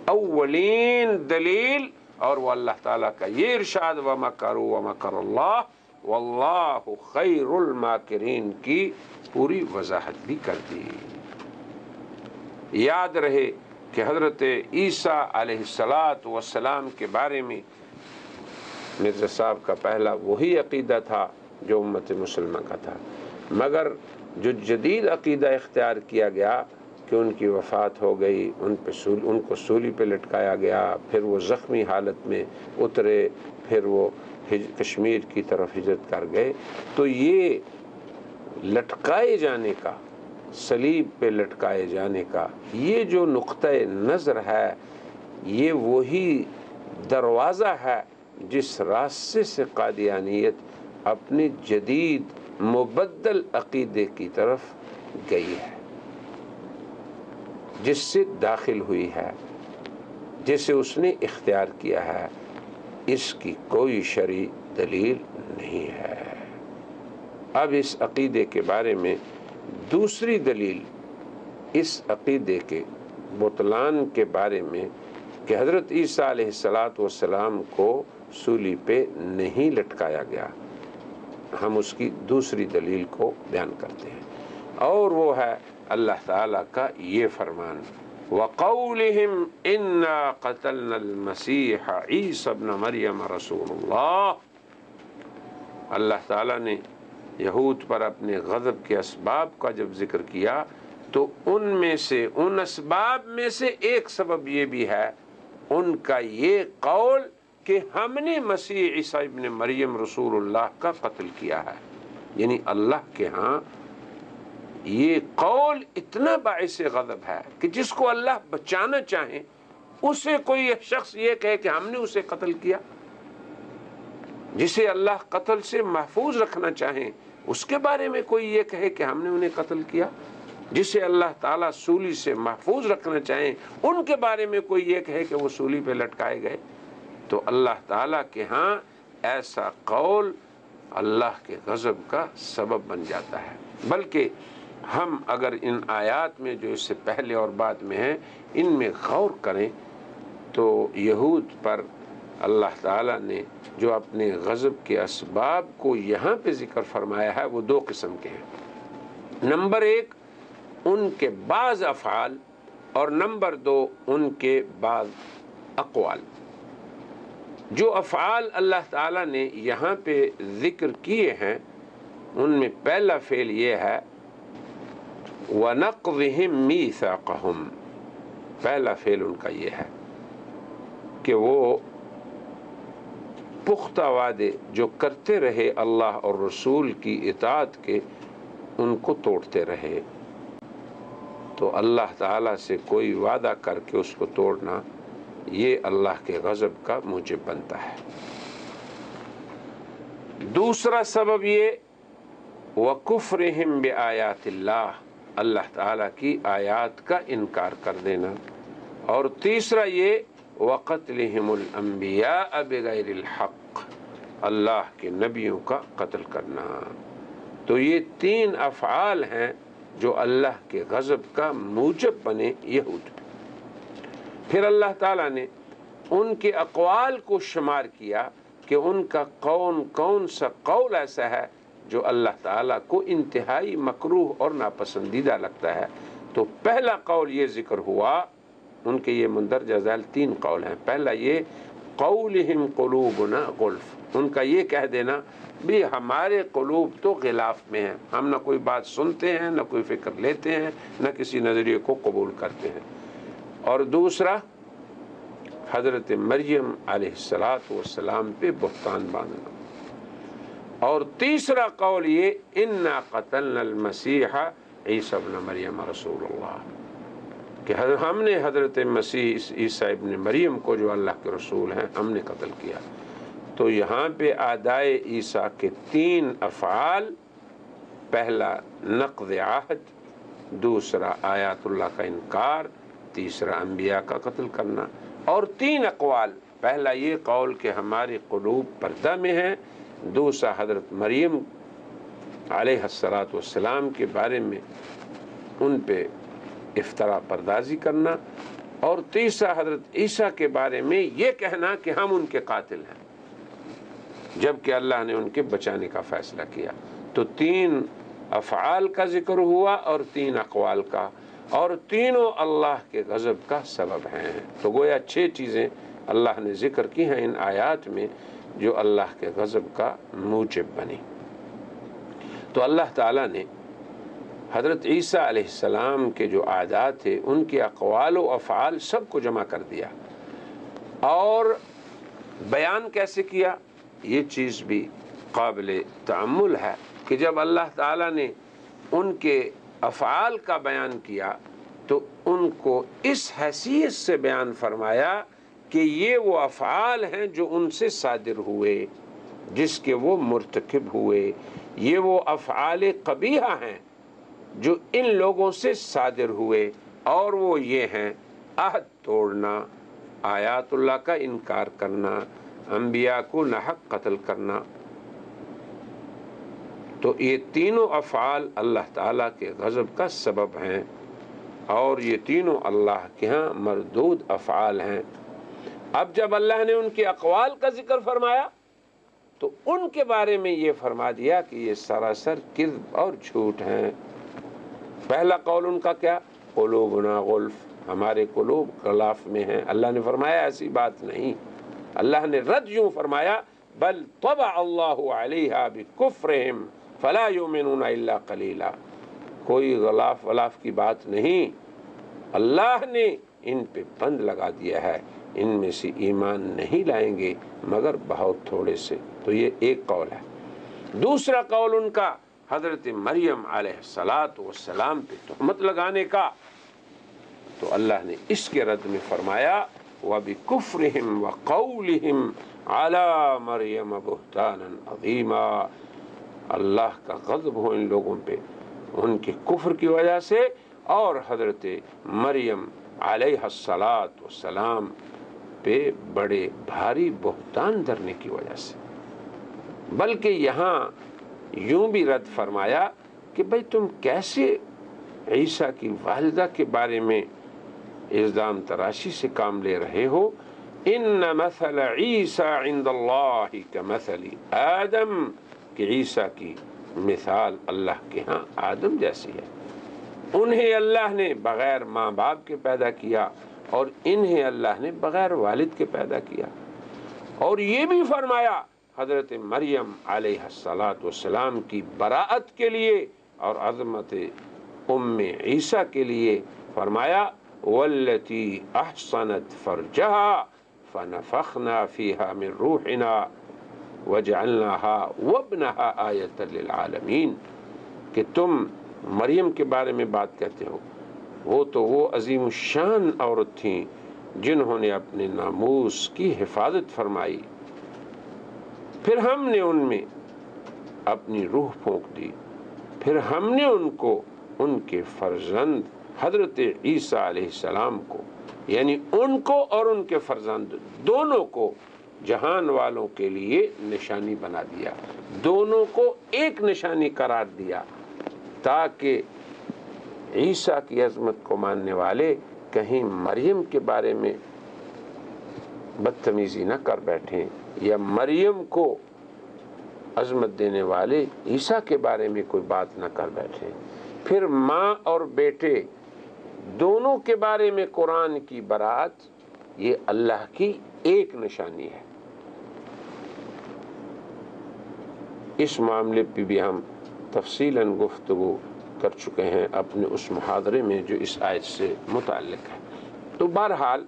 اولین دلیل اور وہ اللہ تعالیٰ کا یہ ارشاد وَمَكَرُوا وَمَكَرَ اللَّهُ وَاللَّهُ خَيْرُ الْمَاكِرِينَ کی پوری وضاحت بھی کر دی۔ یاد رہے کہ حضرت عیسیٰ علیہ السلام کے بارے میں مرزا صاحب کا پہلا وہی عقیدہ تھا جو امت مسلمہ کا تھا، مگر جو جدید عقیدہ اختیار کیا گیا کہ ان کی وفات ہو گئی، ان کو سولی پہ لٹکایا گیا، پھر وہ زخمی حالت میں اترے، پھر وہ کشمیر کی طرف ہجرت کر گئے، تو یہ لٹکائے جانے کا، صلیب پہ لٹکائے جانے کا یہ جو نقطہ نظر ہے، یہ وہی دروازہ ہے جس راستے سے قادیانیت اپنے جدید مبدل عقیدے کی طرف گئی ہے، جس سے داخل ہوئی ہے، جسے اس نے اختیار کیا ہے، اس کی کوئی شرعی دلیل نہیں ہے۔ اب اس عقیدے کے بارے میں دوسری دلیل اس عقیدے کے بطلان کے بارے میں کہ حضرت عیسیٰ علیہ السلام کو سولی پہ نہیں لٹکایا گیا، ہم اس کی دوسری دلیل کو بیان کرتے ہیں، اور وہ ہے اللہ تعالیٰ کا یہ فرمان وَقَوْلِهِمْ إِنَّا قَتَلْنَا الْمَسِيحَ عِيسَى ابْنَ مَرْيَمَ رَسُولُ اللَّهِ۔ اللہ تعالیٰ نے یہود پر اپنے غضب کے اسباب کا جب ذکر کیا تو ان اسباب میں سے ایک سبب یہ بھی ہے ان کا یہ قول کہ ہم نے مسیح عیسیٰ ابن مریم رسول اللہ کا قتل کیا ہے، یعنی اللہ کے ہاں یہ قول اتنا باعث غضب ہے کہ جس کو اللہ بچانا چاہیں اسے کوئی شخص یہ کہے کہ ہم نے اسے قتل کیا، جسے اللہ قتل سے محفوظ رکھنا چاہیں اس کے بارے میں کوئی یہ کہے کہ ہم نے انہیں قتل کیا، جسے اللہ تعالیٰ سولی سے محفوظ رکھنا چاہیں ان کے بارے میں کوئی یہ کہے کہ وہ سولی پہ لٹکائے گئے، تو اللہ تعالیٰ کے ہاں ایسا قول اللہ کے غضب کا سبب بن جاتا ہے۔ بلکہ ہم اگر ان آیات میں جو اس سے پہلے اور بعد میں ہیں ان میں غور کریں تو یہود پر اللہ تعالیٰ نے جو اپنے غضب کے اسباب کو یہاں پہ ذکر فرمایا ہے وہ دو قسم کے ہیں، نمبر ایک ان کے بعض افعال اور نمبر دو ان کے بعض اقوال۔ جو افعال اللہ تعالیٰ نے یہاں پہ ذکر کیے ہیں ان میں پہلا فعل یہ ہے وَنَقْضِهِمْ مِيثَاقَهُمْ، پہلا فعل ان کا یہ ہے کہ وہ پختہ وعدے جو کرتے رہے اللہ اور رسول کی اطاعت کے ان کو توڑتے رہے، تو اللہ تعالیٰ سے کوئی وعدہ کر کے اس کو توڑنا یہ اللہ کے غضب کا موجب بنتا ہے۔ دوسرا سبب یہ وَكُفْرِهِمْ بِآيَاتِ اللَّهِ، اللہ تعالیٰ کی آیات کا انکار کر دینا، اور تیسرا یہ وَقَتْلِهِمُ الْأَنْبِيَاءَ بِغَيْرِ الْحَقِّ، اللہ کے نبیوں کا قتل کرنا۔ تو یہ تین افعال ہیں جو اللہ کے غضب کا موجب بنے یہود۔ پھر اللہ تعالیٰ نے ان کے اقوال کو شمار کیا کہ ان کا کون سا قول ایسا ہے جو اللہ تعالیٰ کو انتہائی مکروہ اور ناپسندیدہ لگتا ہے، تو پہلا قول یہ ذکر ہوا، ان کے یہ مندرجہ ذیل تین قول ہیں۔ پہلا یہ قولہم قلوبنا غلف، ان کا یہ کہہ دینا بھی ہمارے قلوب تو غلاف میں ہیں، ہم نہ کوئی بات سنتے ہیں، نہ کوئی فکر لیتے ہیں، نہ کسی نظریے کو قبول کرتے ہیں۔ اور دوسرا حضرت مریم علیہ السلام پہ بہتان باندھنا، اور تیسرا قول یہ انا قتلنا المسیح عیسی ابن مریم رسول اللہ، کہ ہم نے حضرت مسیح عیسی ابن مریم کو جو اللہ کے رسول ہیں ہم نے قتل کیا۔ تو یہاں پہ آدائے عیسیٰ کے تین افعال، پہلا نقض عہد، دوسرا آیات اللہ کا انکار، تیسرا انبیاء کا قتل کرنا، اور تین اقوال، پہلا یہ قول کہ ہمارے قلوب پردہ میں ہیں، دوسرا حضرت مریم علیہ الصلاۃ والسلام کے بارے میں ان پہ افترا پردازی کرنا، اور تیسرا حضرت عیسیٰ کے بارے میں یہ کہنا کہ ہم ان کے قاتل ہیں، جبکہ اللہ نے ان کے بچانے کا فیصلہ کیا۔ تو 3 افعال کا ذکر ہوا اور 3 اقوال کا، اور تینوں اللہ کے غضب کا سبب ہیں۔ تو گویا 6 چیزیں اللہ نے ذکر کی ہیں ان آیات میں جو اللہ کے غضب کا موجب بنی۔ تو اللہ تعالیٰ نے حضرت عیسیٰ علیہ السلام کے جو عادات تھے ان کے اقوال و افعال سب کو جمع کر دیا، اور بیان کیسے کیا، یہ چیز بھی قابل تأمل ہے کہ جب اللہ تعالیٰ نے ان کے افعال کا بیان کیا تو ان کو اس حیثیت سے بیان فرمایا کہ یہ وہ افعال ہیں جو ان سے صادر ہوئے، جس کے وہ مرتکب ہوئے، یہ وہ افعال قبیحہ ہیں جو ان لوگوں سے صادر ہوئے، اور وہ یہ ہیں عہد توڑنا، آیات اللہ کا انکار کرنا، انبیاء کو ناحق قتل کرنا۔ تو یہ تینوں افعال اللہ تعالیٰ کے غضب کا سبب ہیں، اور یہ تینوں اللہ کے ہاں مردود افعال ہیں۔ اب جب اللہ نے ان کے اقوال کا ذکر فرمایا تو ان کے بارے میں یہ فرما دیا کہ یہ سراسر کذب اور جھوٹ ہیں۔ پہلا قول ان کا کیا، قلوبنا غلف، ہمارے قلوب غلاف میں ہیں۔ اللہ نے فرمایا ایسی بات نہیں، اللہ نے رد یوں فرمایا بل طبع اللہ علیہا بکفرہم فلا یؤمنون الا قلیلا، کوئی غلاف ولاف کی بات نہیں، اللہ نے ان پہ بند لگا دیا ہے، ان میں سے ایمان نہیں لائیں گے مگر بہت تھوڑے سے۔ تو یہ ایک قول ہے۔ دوسرا قول ان کا حضرت مریم علیہ السلام پہ تہمت لگانے کا، تو اللہ نے اس کے رد میں فرمایا وَبِكُفْرِهِمْ وَقَوْلِهِمْ عَلَى مَرْيَمَ بُهْتَانًا عَظِيمًا، اللہ کا غضب ہو ان لوگوں پہ ان کے کفر کی وجہ سے، اور حضرت مریم علیہ السلام پہ بڑے بھاری بہتان دھرنے کی وجہ سے۔ بلکہ یہاں یوں بھی رد فرمایا کہ بھئی تم کیسے عیسیٰ کی والدہ کے بارے میں الزام تراشی سے کام لے رہے ہو، ان مثل عیسیٰ عند اللہ کمثل آدم، کہ عیسیٰ کی مثال اللہ کے ہاں آدم جیسی ہے، انہیں اللہ نے بغیر ماں باپ کے پیدا کیا اور انہیں اللہ نے بغیر والد کے پیدا کیا۔ اور یہ بھی فرمایا حضرت مریم علیہ السلام کی براءت کے لیے اور عظمت ام عیسیٰ کے لیے فرمایا والتی احصنت فرجہا فنفخنا فیہا من روحنا وجعلناها وابنہا آیۃ للعالمین، کہ تم مریم کے بارے میں بات کہتے ہو، وہ تو وہ عظیم الشان عورت تھیں جنہوں نے اپنے ناموس کی حفاظت فرمائی، پھر ہم نے ان میں اپنی روح پھونک دی، پھر ہم نے ان کو ان کے فرزند حضرت عیسیٰ علیہ السلام کو، یعنی ان کو اور ان کے فرزند دونوں کو جہان والوں کے لیے نشانی بنا دیا، دونوں کو ایک نشانی قرار دیا، تاکہ عیسیٰ کی عظمت کو ماننے والے کہیں مریم کے بارے میں بدتمیزی نہ کر بیٹھیں، یا مریم کو عظمت دینے والے عیسیٰ کے بارے میں کوئی بات نہ کر بیٹھیں۔ پھر ماں اور بیٹے دونوں کے بارے میں قرآن کی براءت یہ اللہ کی ایک نشانی ہے۔ اس معاملے پہ بھی ہم تفصیلاً گفتگو کر چکے ہیں اپنے اس محاضرے میں جو اس آیت سے متعلق ہے۔ تو بہرحال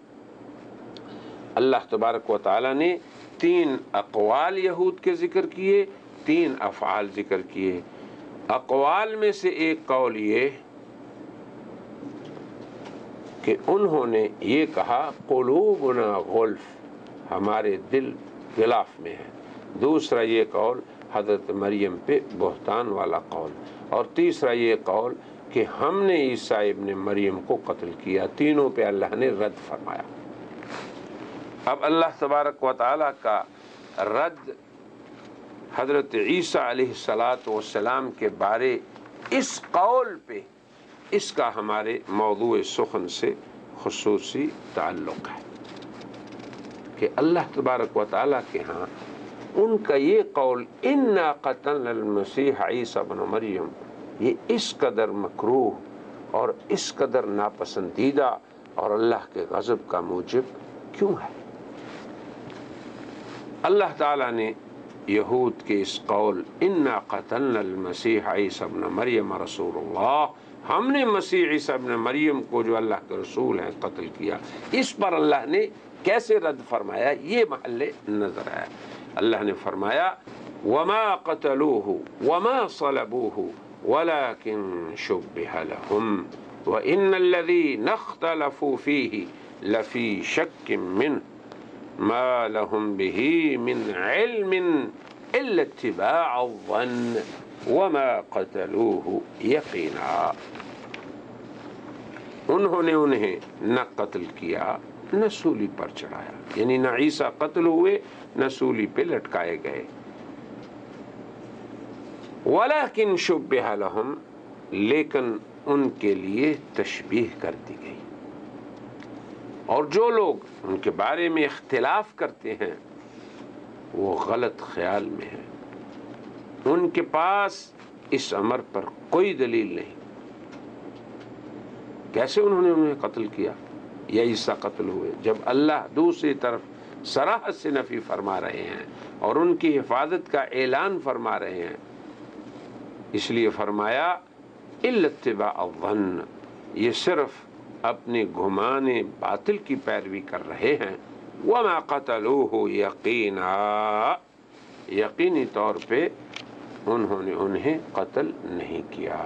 اللہ تبارک و تعالی نے 3 اقوال یہود کے ذکر کیے، 3 افعال ذکر کیے۔ اقوال میں سے ایک قول یہ کہ انہوں نے یہ کہا قلوبنا غلف، ہمارے دل غلاف میں ہیں۔ دوسرا یہ قول حضرت مریم پہ بہتان والا قول، اور تیسرا یہ قول کہ ہم نے عیسیٰ ابن مریم کو قتل کیا۔ تینوں پہ اللہ نے رد فرمایا۔ اب اللہ تبارک و تعالیٰ کا رد حضرت عیسیٰ علیہ السلام کے بارے اس قول پہ اس کا ہمارے موضوع سخن سے خصوصی تعلق ہے کہ اللہ تبارک و تعالیٰ کے ہاں ان کا یہ قول انا قتلنا المسیح عیسیٰ ابن مریم یہ اس قدر مکروہ اور اس قدر ناپسندیدہ اور اللہ کے غضب کا موجب کیوں ہے؟ اللہ تعالیٰ نے یہود کے اس قول انا قتلنا المسیح عیسیٰ ابن مریم رسول اللہ، ہم نے مسیح عیسیٰ ابن مریم کو جو اللہ کے رسول ہیں قتل کیا، اس پر اللہ نے کیسے رد فرمایا؟ یہ محل نظر ہے۔ اللہ نے فرمایا وما قتلوه وما صلبوه ولكن شبه لهم وإن الذين اختلفوا فيه لفي شك منه ما لهم به من علم إلا اتباع الظن وما قتلوه يقينا۔ انہوں نے انہیں نہ قتل کیا نہ سولی پر چڑھایا، یعنی نہ عیسیٰ قتل ہوئے نہ سولی پہ لٹکائے گئے۔ وَلَكِنْ شُبِّهَ لَهُمْ، لیکن ان کے لیے تشبیہ کر دی گئی، اور جو لوگ ان کے بارے میں اختلاف کرتے ہیں وہ غلط خیال میں ہیں، ان کے پاس اس امر پر کوئی دلیل نہیں۔ کیسے انہوں نے انہیں قتل کیا یا عیسیٰ قتل ہوئے، جب اللہ دوسری طرف صراحت سے نفی فرما رہے ہیں اور ان کی حفاظت کا اعلان فرما رہے ہیں؟ اس لیے فرمایا الا اتباع الظن، یہ صرف اپنے گمانے باطل کی پیروی کر رہے ہیں۔ وما قتلوه یقینا، یقینی طور پہ انہوں نے انہیں قتل نہیں کیا،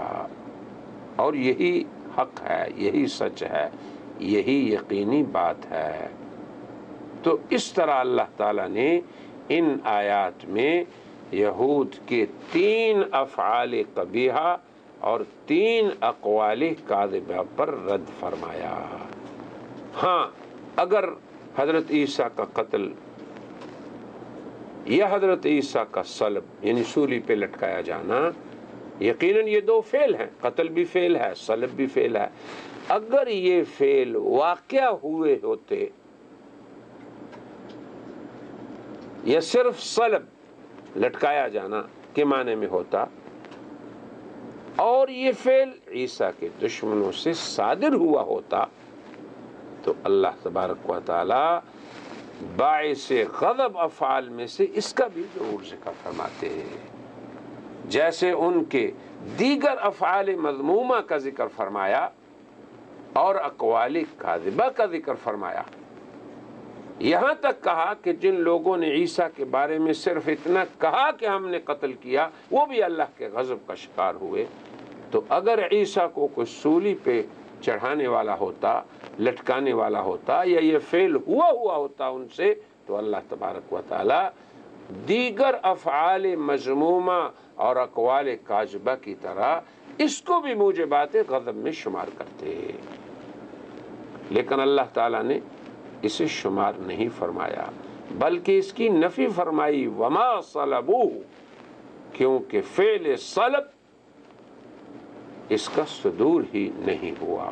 اور یہی حق ہے، یہی سچ ہے، یہی یقینی بات ہے۔ تو اس طرح اللہ تعالیٰ نے ان آیات میں یہود کے 3 افعال قبیحہ اور 3 اقوال کاذبہ پر رد فرمایا۔ ہاں، اگر حضرت عیسیٰ کا قتل یا حضرت عیسیٰ کا صلب یعنی سولی پہ لٹکایا جانا، یقیناً یہ 2 فعل ہیں، قتل بھی فعل ہے، صلب بھی فعل ہے۔ اگر یہ فعل واقع ہوئے ہوتے یا صرف صلب لٹکایا جانا کے معنی میں ہوتا، اور یہ فعل عیسیٰ کے دشمنوں سے صادر ہوا ہوتا، تو اللہ تبارک و تعالی باعث غضب افعال میں سے اس کا بھی ضرور ذکر فرماتے ہیں، جیسے ان کے دیگر افعال مذمومہ کا ذکر فرمایا اور اقوال کاذبہ کا ذکر فرمایا۔ یہاں تک کہا کہ جن لوگوں نے عیسیٰ کے بارے میں صرف اتنا کہا کہ ہم نے قتل کیا، وہ بھی اللہ کے غضب کا شکار ہوئے۔ تو اگر عیسیٰ کو کوئی سولی پہ چڑھانے والا ہوتا، لٹکانے والا ہوتا، یا یہ فعل ہوا ہوتا ان سے، تو اللہ تبارک و تعالی دیگر افعال مذمومہ اور اقوال کاذبہ کی طرح اس کو بھی موجبات غضب میں شمار کرتے، لیکن اللہ تعالیٰ نے اسے شمار نہیں فرمایا، بلکہ اس کی نفی فرمائی وما صلبوہ، کیونکہ فعل صلب اس کا صدور ہی نہیں ہوا۔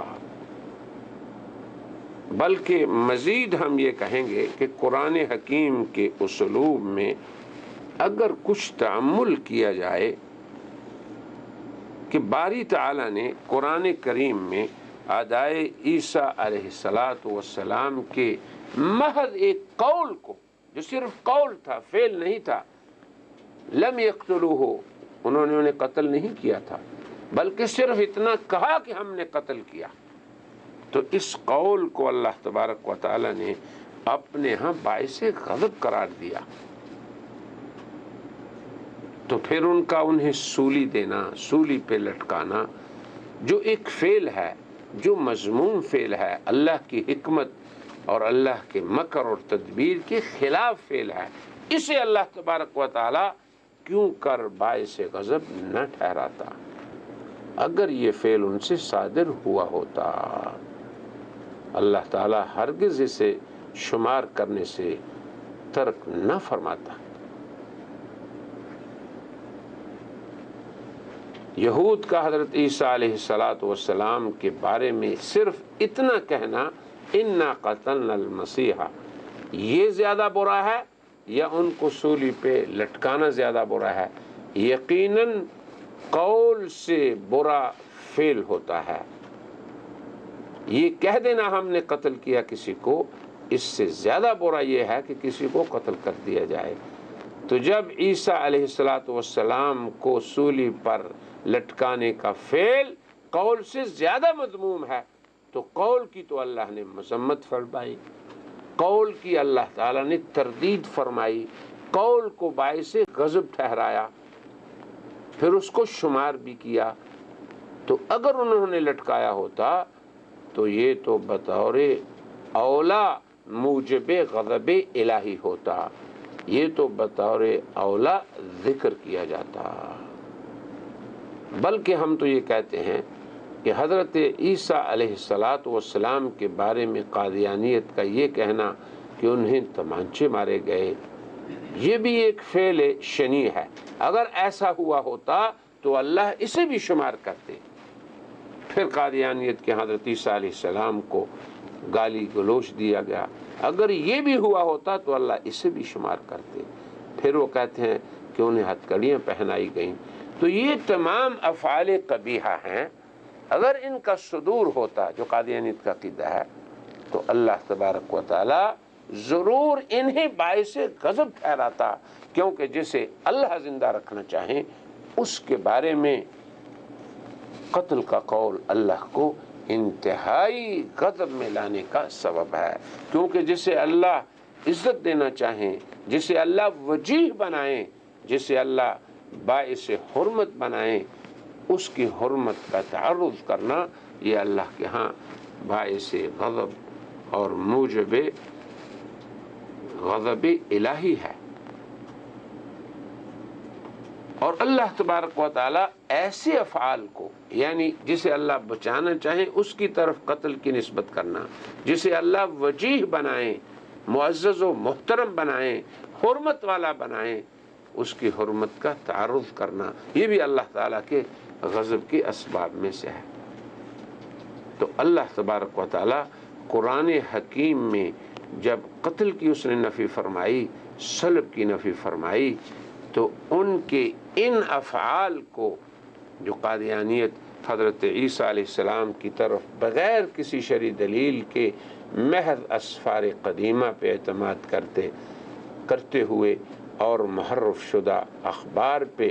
بلکہ مزید ہم یہ کہیں گے کہ قرآن حکیم کے اسلوب میں اگر کچھ تأمل کیا جائے کہ باری تعالیٰ نے قرآن کریم میں ادائے عیسیٰ علیہ السلام کے محض ایک قول کو، جو صرف قول تھا، فعل نہیں تھا، لم یقتلوہ، انہوں نے انہیں قتل نہیں کیا تھا، بلکہ صرف اتنا کہا کہ ہم نے قتل کیا، تو اس قول کو اللہ تبارک و تعالی نے اپنے ہاں باعث غضب قرار دیا۔ تو پھر ان کا انہیں سولی دینا، سولی پہ لٹکانا، جو ایک فعل ہے، جو مذموم فعل ہے، اللہ کی حکمت اور اللہ کے مکر اور تدبیر کے خلاف فعل ہے، اسے اللہ تبارک و تعالی کیوں کر باعث غضب نہ ٹھہراتا؟ اگر یہ فعل ان سے صادر ہوا ہوتا، اللہ تعالیٰ ہرگز اسے شمار کرنے سے ترک نہ فرماتا۔ یہود کا حضرت عیسیٰ علیہ السلام کے بارے میں صرف اتنا کہنا انا قتلنا المسیح، یہ زیادہ برا ہے یا ان کو سولی پہ لٹکانا زیادہ برا ہے؟ یقیناً قول سے برا فعل ہوتا ہے، یہ کہہ دینا ہم نے قتل کیا کسی کو، اس سے زیادہ برا یہ ہے کہ کسی کو قتل کر دیا جائے۔ تو جب عیسیٰ علیہ السلام کو سولی پر لٹکانے کا فعل قول سے زیادہ مذموم ہے تو قول کی تو اللہ نے مذمت فرمائی، قول کی اللہ تعالیٰ نے تردید فرمائی، قول کو باعث غضب ٹھہرایا، پھر اس کو شمار بھی کیا۔ تو اگر انہوں نے لٹکایا ہوتا تو یہ تو بطور اولا موجب غضب الہی ہوتا، یہ تو بطور اولا ذکر کیا جاتا۔ بلکہ ہم تو یہ کہتے ہیں کہ حضرت عیسیٰ علیہ السلام کے بارے میں قادیانیت کا یہ کہنا کہ انہیں تمانچے مارے گئے، یہ بھی ایک فعل شنیع ہے۔ اگر ایسا ہوا ہوتا تو اللہ اسے بھی شمار کرتے، پھر قادیانیت کے حضرت عیسیٰ علیہ السلام کو گالی گلوچ دیا گیا، اگر یہ بھی ہوا ہوتا تو اللہ اسے بھی شمار کرتے۔ پھر وہ کہتے ہیں کہ انہیں ہتھکڑیاں پہنائی گئیں۔ تو یہ تمام افعال قبیحہ ہیں، اگر ان کا صدور ہوتا جو قادیانیت کا عقیدہ ہے تو اللہ تبارک و تعالی ضرور انہیں باعث غضب ٹھہراتا، کیونکہ جسے اللہ زندہ رکھنا چاہیں اس کے بارے میں قتل کا قول اللہ کو انتہائی غضب میں لانے کا سبب ہے، کیونکہ جسے اللہ عزت دینا چاہیں، جسے اللہ وجیح بنائیں، جسے اللہ باعث حرمت بنائیں، اس کی حرمت کا تعرض کرنا یہ اللہ کے ہاں باعث غضب اور موجب غضب الہی ہے۔ اور اللہ تبارک و تعالی ایسے افعال کو، یعنی جسے اللہ بچانا چاہیں اس کی طرف قتل کی نسبت کرنا، جسے اللہ وجیح بنائیں، معزز و محترم بنائیں، حرمت والا بنائیں، اس کی حرمت کا تعرض کرنا، یہ بھی اللہ تعالیٰ کے غضب کے اسباب میں سے ہے۔ تو اللہ تبارک و تعالیٰ قرآن حکیم میں جب قتل کی اس نے نفی فرمائی، صلب کی نفی فرمائی، تو ان کے ان افعال کو جو قادیانیت حضرت عیسیٰ علیہ السلام کی طرف بغیر کسی شرعی دلیل کے محض اسفار قدیمہ پہ اعتماد کرتے ہوئے اور محرف شدہ اخبار پہ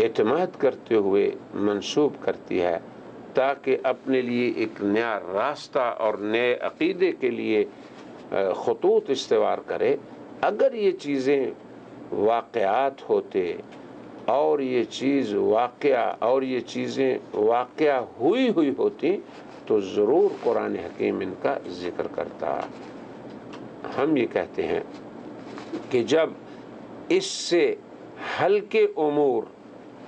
اعتماد کرتے ہوئے منسوب کرتی ہے تاکہ اپنے لیے ایک نیا راستہ اور نئے عقیدے کے لیے خطوط استوار کرے، اگر یہ چیزیں واقعات ہوتے اور یہ چیزیں واقعہ ہوئی ہوتی تو ضرور قرآن حکیم ان کا ذکر کرتا۔ ہم یہ کہتے ہیں کہ جب اس سے ہلکے امور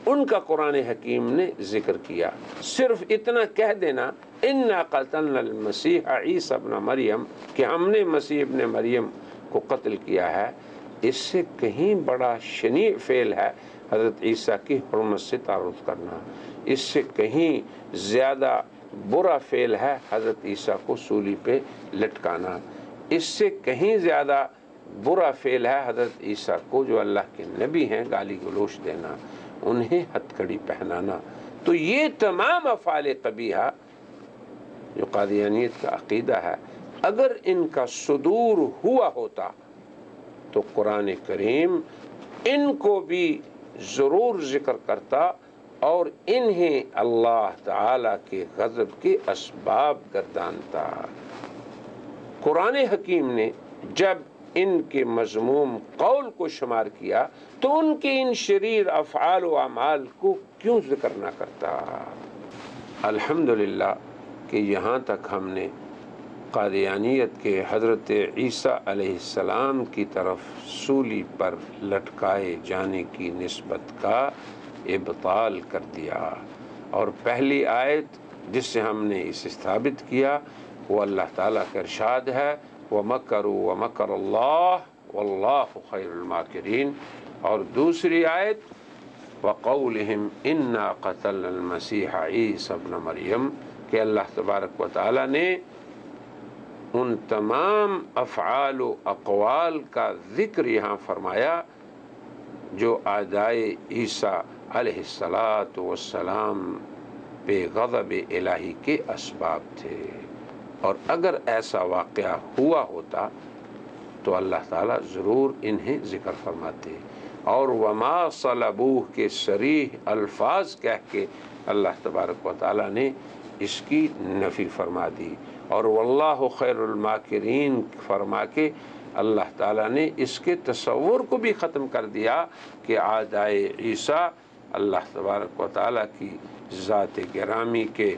ان کا قرآن حکیم نے ذکر کیا، صرف اتنا کہہ دینا انا قتلنا المسیح عیسیٰ ابن مریم کہ ہم نے مسیح ابن مریم کو قتل کیا ہے، اس سے کہیں بڑا شنیع فعل ہے حضرت عیسیٰ کی حرمت سے تعرض کرنا، اس سے کہیں زیادہ برا فعل ہے حضرت عیسیٰ کو سولی پہ لٹکانا، اس سے کہیں زیادہ برا فعل ہے حضرت عیسیٰ کو جو اللہ کے نبی ہیں گالی گلوچ دینا، انہیں ہتھکڑی پہنانا۔ تو یہ تمام افعال قبیحہ جو قادیانیت کا عقیدہ ہے، اگر ان کا صدور ہوا ہوتا تو قرآن کریم ان کو بھی ضرور ذکر کرتا اور انہیں اللہ تعالی کے غضب کے اسباب گردانتا۔ قرآن حکیم نے جب ان کے مذموم قول کو شمار کیا تو ان کے ان شریر افعال و اعمال کو کیوں ذکر نہ کرتا؟ الحمدللہ کہ یہاں تک ہم نے قادیانیت کے حضرت عیسیٰ علیہ السلام کی طرف سولی پر لٹکائے جانے کی نسبت کا ابطال کر دیا، اور پہلی آیت جس سے ہم نے اسے ثابت کیا وہ اللہ تعالیٰ کا ارشاد ہے وَمَكَرُوا وَمَكَرَ اللَّهُ وَاللَّهُ خَيْرُ الْمَاكِرِينَ، اور دوسری آیت وقولہم انا قتلنا المسیح عیسی ابن مریم، کہ اللہ تبارک و تعالیٰ نے ان تمام افعال و اقوال کا ذکر یہاں فرمایا جو اعدائے عیسیٰ علیہ السلام پہ غضب الہی کے اسباب تھے، اور اگر ایسا واقعہ ہوا ہوتا تو اللہ تعالیٰ ضرور انہیں ذکر فرماتے، اور وما صلبوہ کے صریح الفاظ کہہ کے اللہ تبارک و تعالیٰ نے اس کی نفی فرما دی، اور واللہ خیر الماکرین فرما کے اللہ تعالیٰ نے اس کے تصور کو بھی ختم کر دیا کہ اعدائے عیسیٰ اللہ تبارک و تعالیٰ کی ذات گرامی کے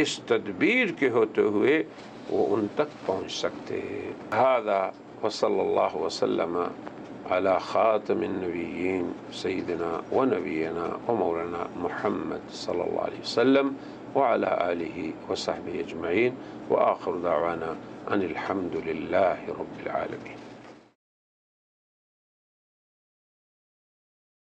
اس تدبیر کے ہوتے ہوئے وہ ان تک پہنچ سکتے ہیں۔ ھذا وصلی اللہ وسلم علی خاتم النبیین سیدنا و نبینا و مولانا محمد صلی اللہ علیہ وسلم وعلی آلہ وصحبہ اجمعین، وآخر دعوانا ان الحمد للہ رب العالمین۔